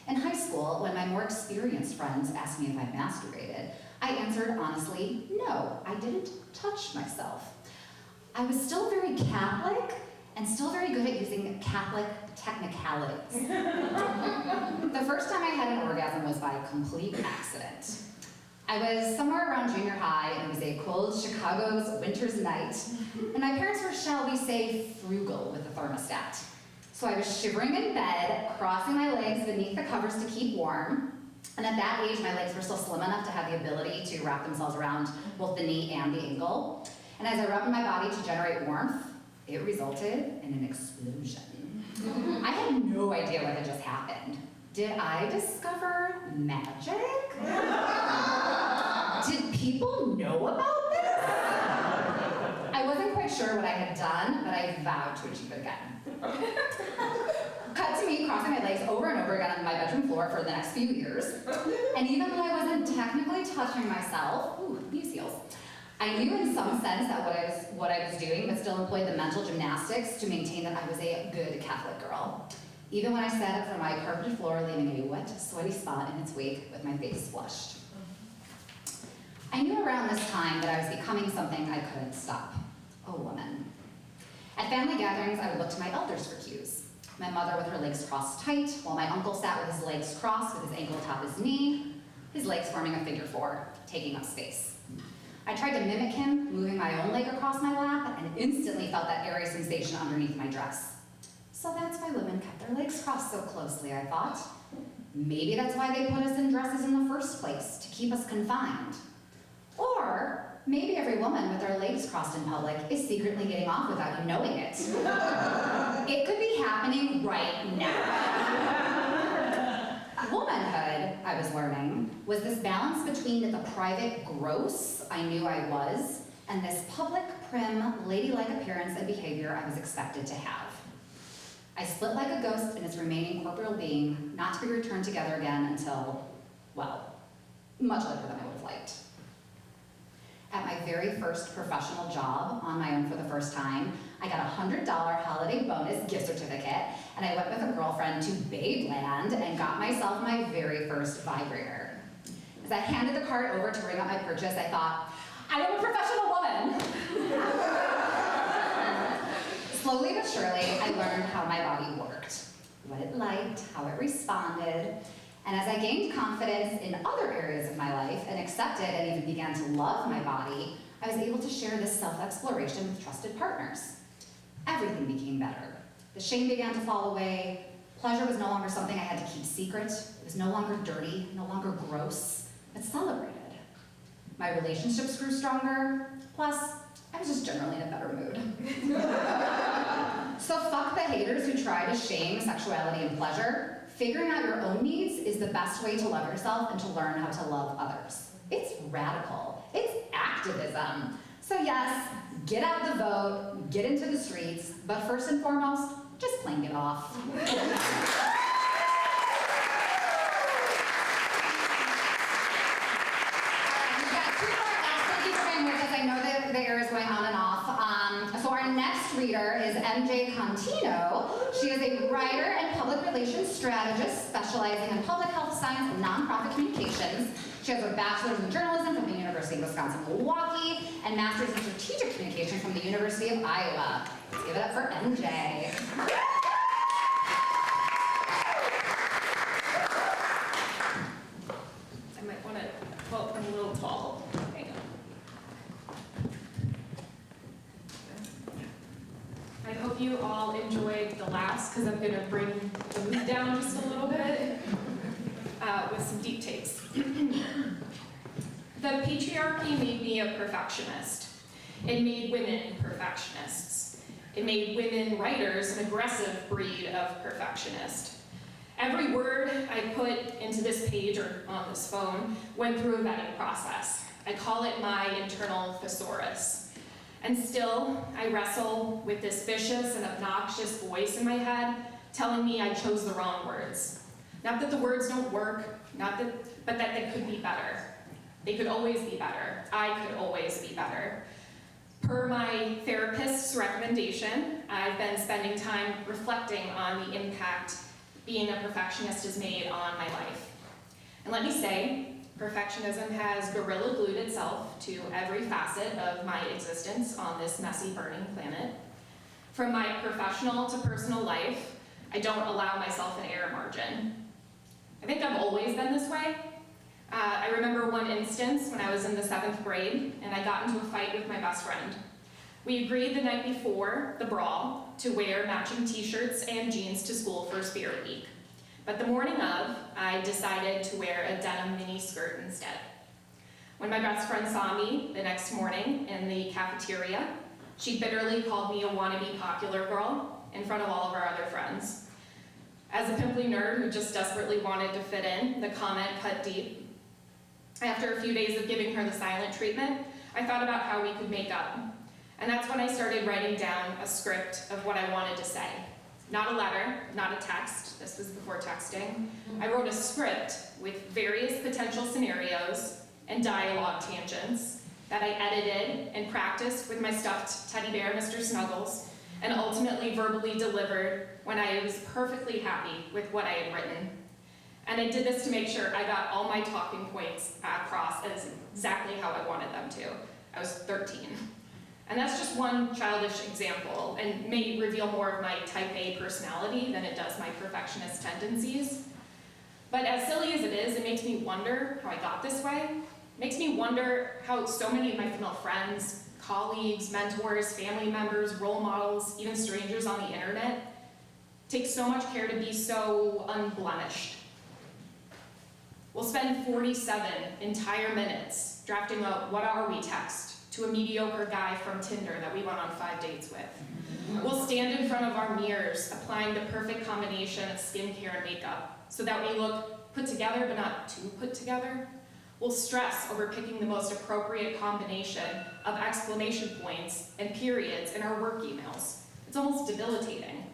In high school, when my more experienced friends asked me if I masturbated, I answered honestly, no, I didn't touch myself. I was still very Catholic and still very good at using Catholic technicalities. The first time I had an orgasm was by complete accident. I was somewhere around junior high, and it was a cold Chicago's winter's night, and my parents were, shall we say, frugal with the thermostat. So I was shivering in bed, crossing my legs beneath the covers to keep warm, and at that age, my legs were still slim enough to have the ability to wrap themselves around both the knee and the ankle. And as I rubbed my body to generate warmth, it resulted in an explosion. I had no idea what had just happened. Did I discover magic? Did people know about this? I wasn't quite sure what I had done, but I vowed to achieve it again. Cut to me crossing my legs over and over again on my bedroom floor for the next few years. And even though I wasn't technically touching myself, ooh, these heels, I knew in some sense that what I was doing, but still employed the mental gymnastics to maintain that I was a good Catholic girl. Even when I sat up from my carpeted floor, leaving a wet, sweaty spot in its wake with my face flushed. I knew around this time that I was becoming something I couldn't stop, a woman. At family gatherings, I would look to my elders for cues. My mother with her legs crossed tight, while my uncle sat with his legs crossed with his ankle atop his knee, his legs forming a figure four, taking up space. I tried to mimic him, moving my own leg across my lap, and instantly felt that airy sensation underneath my dress. So that's why women kept their legs crossed so closely, I thought. Maybe that's why they put us in dresses in the first place, to keep us confined. Or maybe every woman with their legs crossed in public is secretly getting off without you knowing it. It could be happening right now. Womanhood, I was learning, was this balance between the private gross I knew I was and this public, prim, ladylike appearance and behavior I was expected to have. I split like a ghost in its remaining corporeal being, not to be returned together again until, well, much later than I would have liked. At my very first professional job, on my own for the first time, I got a $100 holiday bonus gift certificate, and I went with a girlfriend to Babeland and got myself my very first vibrator. As I handed the card over to ring up my purchase, I thought, I am a professional woman. Slowly but surely, I learned how my body worked, what it liked, how it responded, and as I gained confidence in other areas of my life and accepted and even began to love my body, I was able to share this self-exploration with trusted partners. Everything became better. The shame began to fall away. Pleasure was no longer something I had to keep secret. It was no longer dirty, no longer gross, but celebrated. My relationships grew stronger, plus, I was just generally in a better mood. So fuck the haters who try to shame sexuality and pleasure. Figuring out your own needs is the best way to love yourself and to learn how to love others. It's radical. It's activism. So yes, get out the vote, get into the streets, but first and foremost, just plain get off. I know that the air is going on and off. So our next reader is MJ Contino. She is a writer and public relations strategist specializing in public health science and nonprofit communications. She has her bachelor's in journalism from the University of Wisconsin-Milwaukee and master's in strategic communication from the University of Iowa. Let's give it up for MJ. I might want to, well, I'm a little tall. Hang on. I hope you all enjoyed the laughs because I'm going to bring the mood down just a little bit with some deep takes. The patriarchy made me a perfectionist. It made women perfectionists. It made women writers an aggressive breed of perfectionist. Every word I put into this page or on this phone went through a vetting process. I call it my internal thesaurus. And still, I wrestle with this vicious and obnoxious voice in my head telling me I chose the wrong words. Not that the words don't work, but that they could be better. They could always be better. I could always be better. Per my therapist's recommendation, I've been spending time reflecting on the impact being a perfectionist has made on my life. And let me say, perfectionism has gorilla glued itself to every facet of my existence on this messy, burning planet. From my professional to personal life, I don't allow myself an error margin. I think I've always been this way. I remember one instance when I was in the 7th grade and I got into a fight with my best friend. We agreed the night before the brawl to wear matching t-shirts and jeans to school for Spirit Week. But the morning of, I decided to wear a denim mini skirt instead. When my best friend saw me the next morning in the cafeteria, she bitterly called me a wannabe popular girl in front of all of our other friends. As a pimply nerd who just desperately wanted to fit in, the comment cut deep. After a few days of giving her the silent treatment, I thought about how we could make up. And that's when I started writing down a script of what I wanted to say. Not a letter, not a text, this was before texting. I wrote a script with various potential scenarios and dialogue tangents that I edited and practiced with my stuffed teddy bear, Mr. Snuggles, and ultimately verbally delivered when I was perfectly happy with what I had written. And I did this to make sure I got all my talking points across as exactly how I wanted them to. I was 13. And that's just one childish example, and may reveal more of my type A personality than it does my perfectionist tendencies. But as silly as it is, it makes me wonder how I got this way. It makes me wonder how so many of my female friends, colleagues, mentors, family members, role models, even strangers on the internet, take so much care to be so unblemished. We'll spend 47 entire minutes drafting a "what are we" text to a mediocre guy from Tinder that we went on 5 dates with. We'll stand in front of our mirrors, applying the perfect combination of skincare and makeup so that we look put together but not too put together. We'll stress over picking the most appropriate combination of exclamation points and periods in our work emails. It's almost debilitating.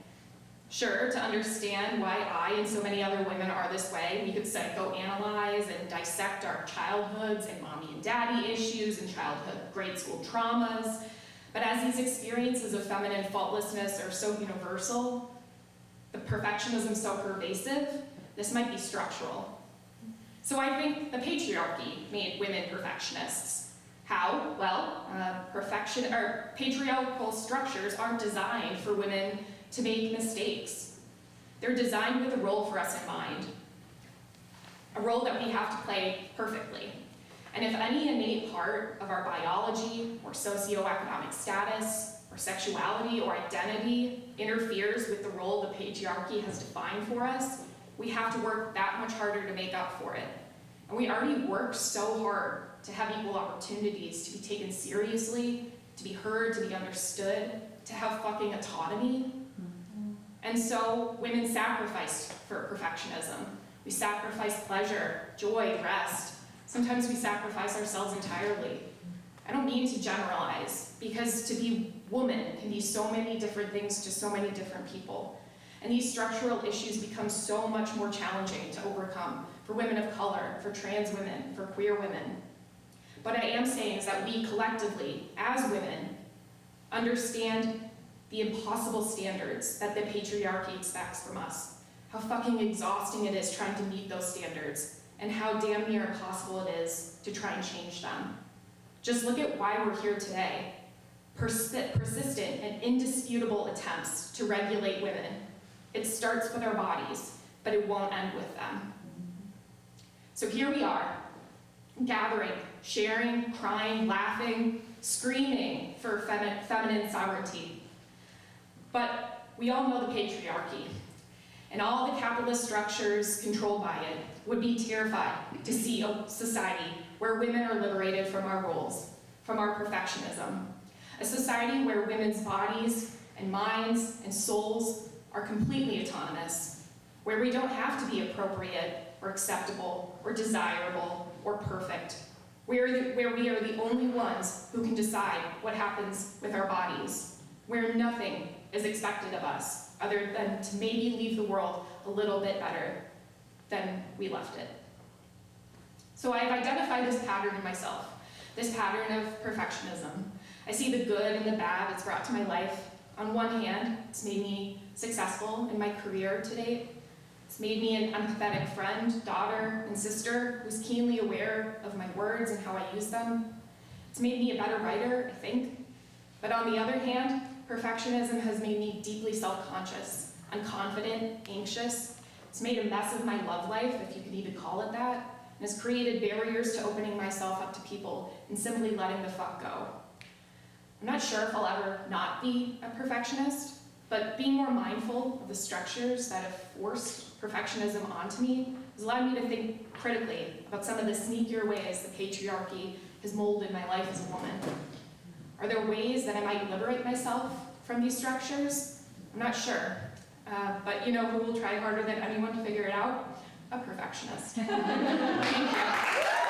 Sure, to understand why I and so many other women are this way, we could psychoanalyze and dissect our childhoods and mommy and daddy issues and childhood grade school traumas. But as these experiences of feminine faultlessness are so universal, the perfectionism so pervasive, this might be structural. So I think the patriarchy made women perfectionists. How? Well, patriarchal structures aren't designed for women to make mistakes. They're designed with a role for us in mind, a role that we have to play perfectly. And if any innate part of our biology or socioeconomic status or sexuality or identity interferes with the role the patriarchy has defined for us, we have to work that much harder to make up for it. And we already work so hard to have equal opportunities, to be taken seriously, to be heard, to be understood, to have fucking autonomy. And so women sacrifice for perfectionism. We sacrifice pleasure, joy, rest. Sometimes we sacrifice ourselves entirely. I don't mean to generalize, because to be woman can be so many different things to so many different people. And these structural issues become so much more challenging to overcome for women of color, for trans women, for queer women. What I am saying is that we collectively, as women, understand the impossible standards that the patriarchy expects from us, how fucking exhausting it is trying to meet those standards, and how damn near impossible it is to try and change them. Just look at why we're here today. Persistent and indisputable attempts to regulate women. It starts with our bodies, but it won't end with them. So here we are, gathering, sharing, crying, laughing, screaming for feminine sovereignty. But we all know the patriarchy, and all the capitalist structures controlled by it would be terrified to see a society where women are liberated from our roles, from our perfectionism. A society where women's bodies and minds and souls are completely autonomous, where we don't have to be appropriate or acceptable or desirable or perfect, where we are the only ones who can decide what happens with our bodies, where nothing is expected of us other than to maybe leave the world a little bit better than we left it. So I've identified this pattern in myself, this pattern of perfectionism. I see the good and the bad it's brought to my life. On one hand, it's made me successful in my career to date. It's made me an empathetic friend, daughter, and sister who's keenly aware of my words and how I use them. It's made me a better writer, I think. But on the other hand, perfectionism has made me deeply self-conscious, unconfident, anxious. It's made a mess of my love life, if you could even call it that, and has created barriers to opening myself up to people and simply letting the fuck go. I'm not sure if I'll ever not be a perfectionist, but being more mindful of the structures that have forced perfectionism onto me has allowed me to think critically about some of the sneakier ways the patriarchy has molded my life as a woman. Are there ways that I might liberate myself from these structures? I'm not sure, but you know who will try harder than anyone to figure it out? A perfectionist. Thank you.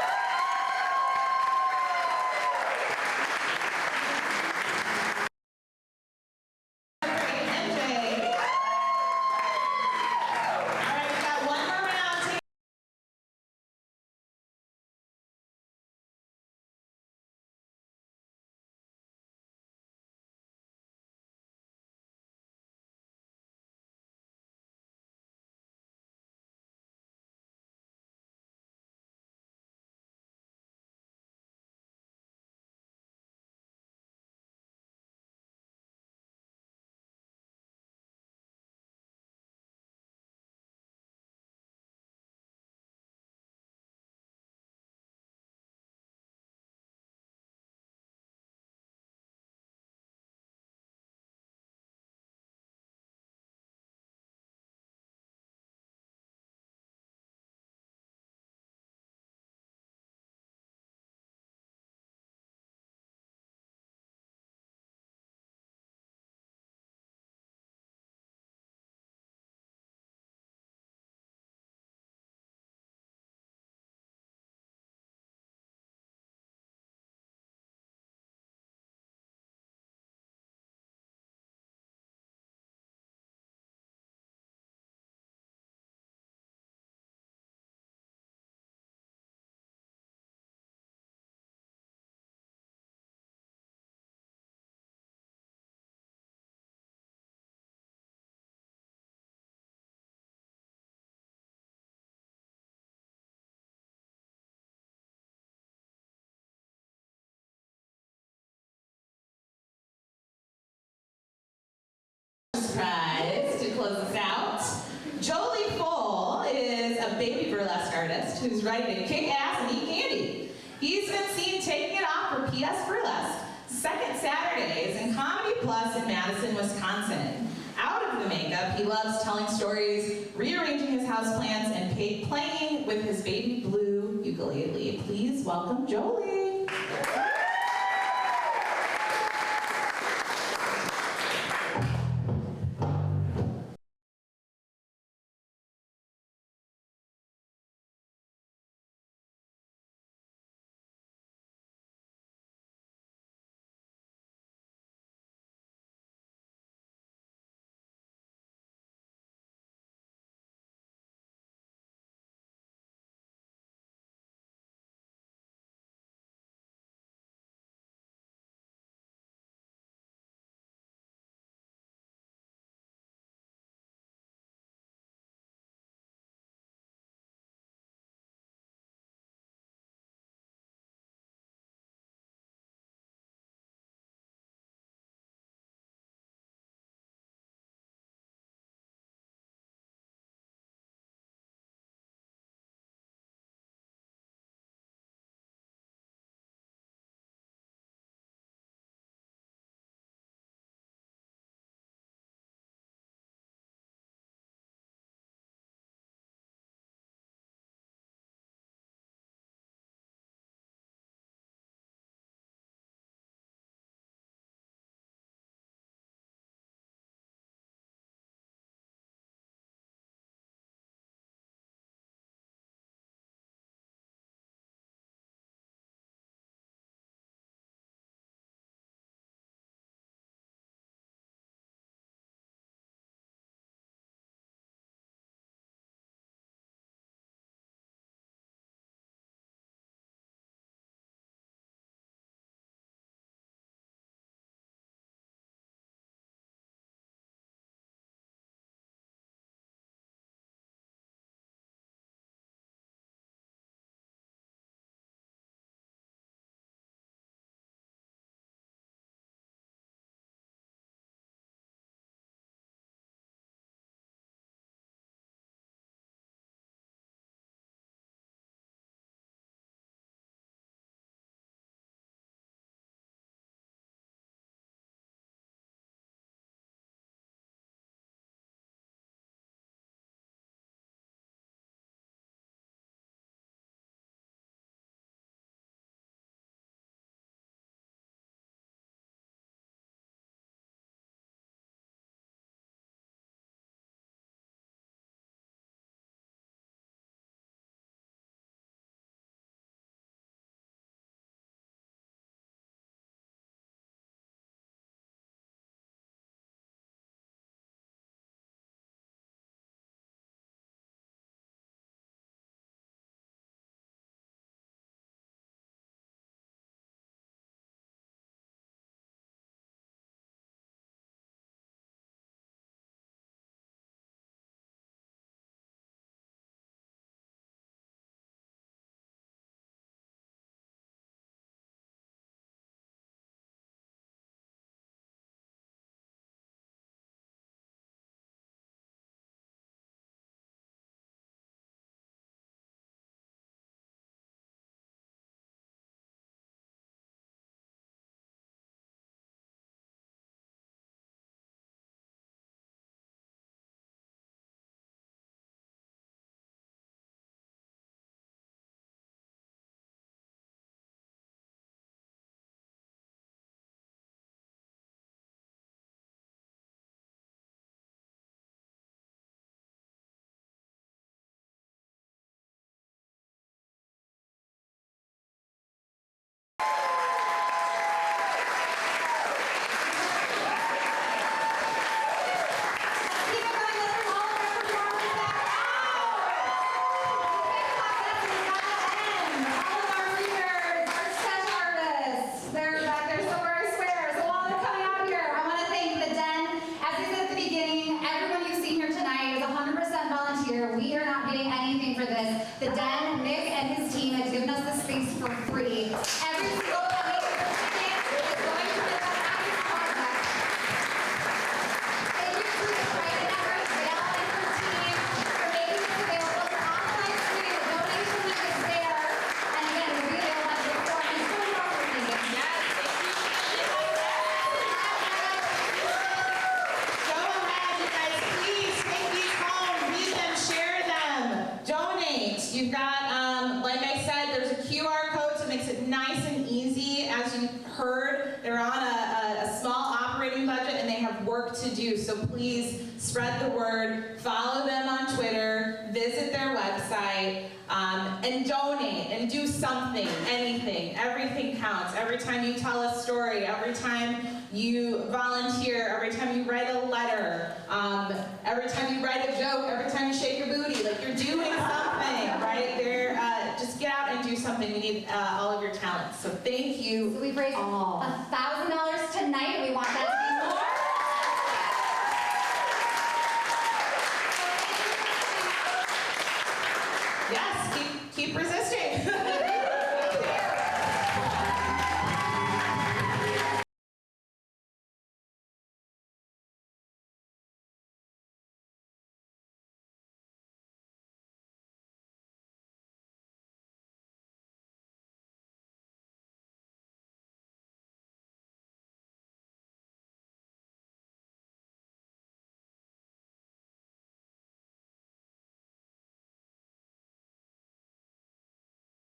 Surprise to close us out. Jolie Full is a baby burlesque artist who's ready to kick ass and eat candy. He's been seen taking it off for PS Burlesque, second Saturdays in Comedy Plus in Madison, Wisconsin. Out of the makeup, he loves telling stories, rearranging his houseplants, and playing with his baby blue ukulele. Please welcome Jolie. nice and easy. As you heard, they're on a small operating budget and they have work to do. So please spread the word, follow them on Twitter, visit their website, and donate and do something, anything. Everything counts. Every time you tell a story, every time you volunteer, every time you write a letter, every time you write a joke, every time you shake your booty, like you're doing something, right? Just get out and do something. We need all of your talents. So thank you. So we've raised $1,000 tonight. We want that to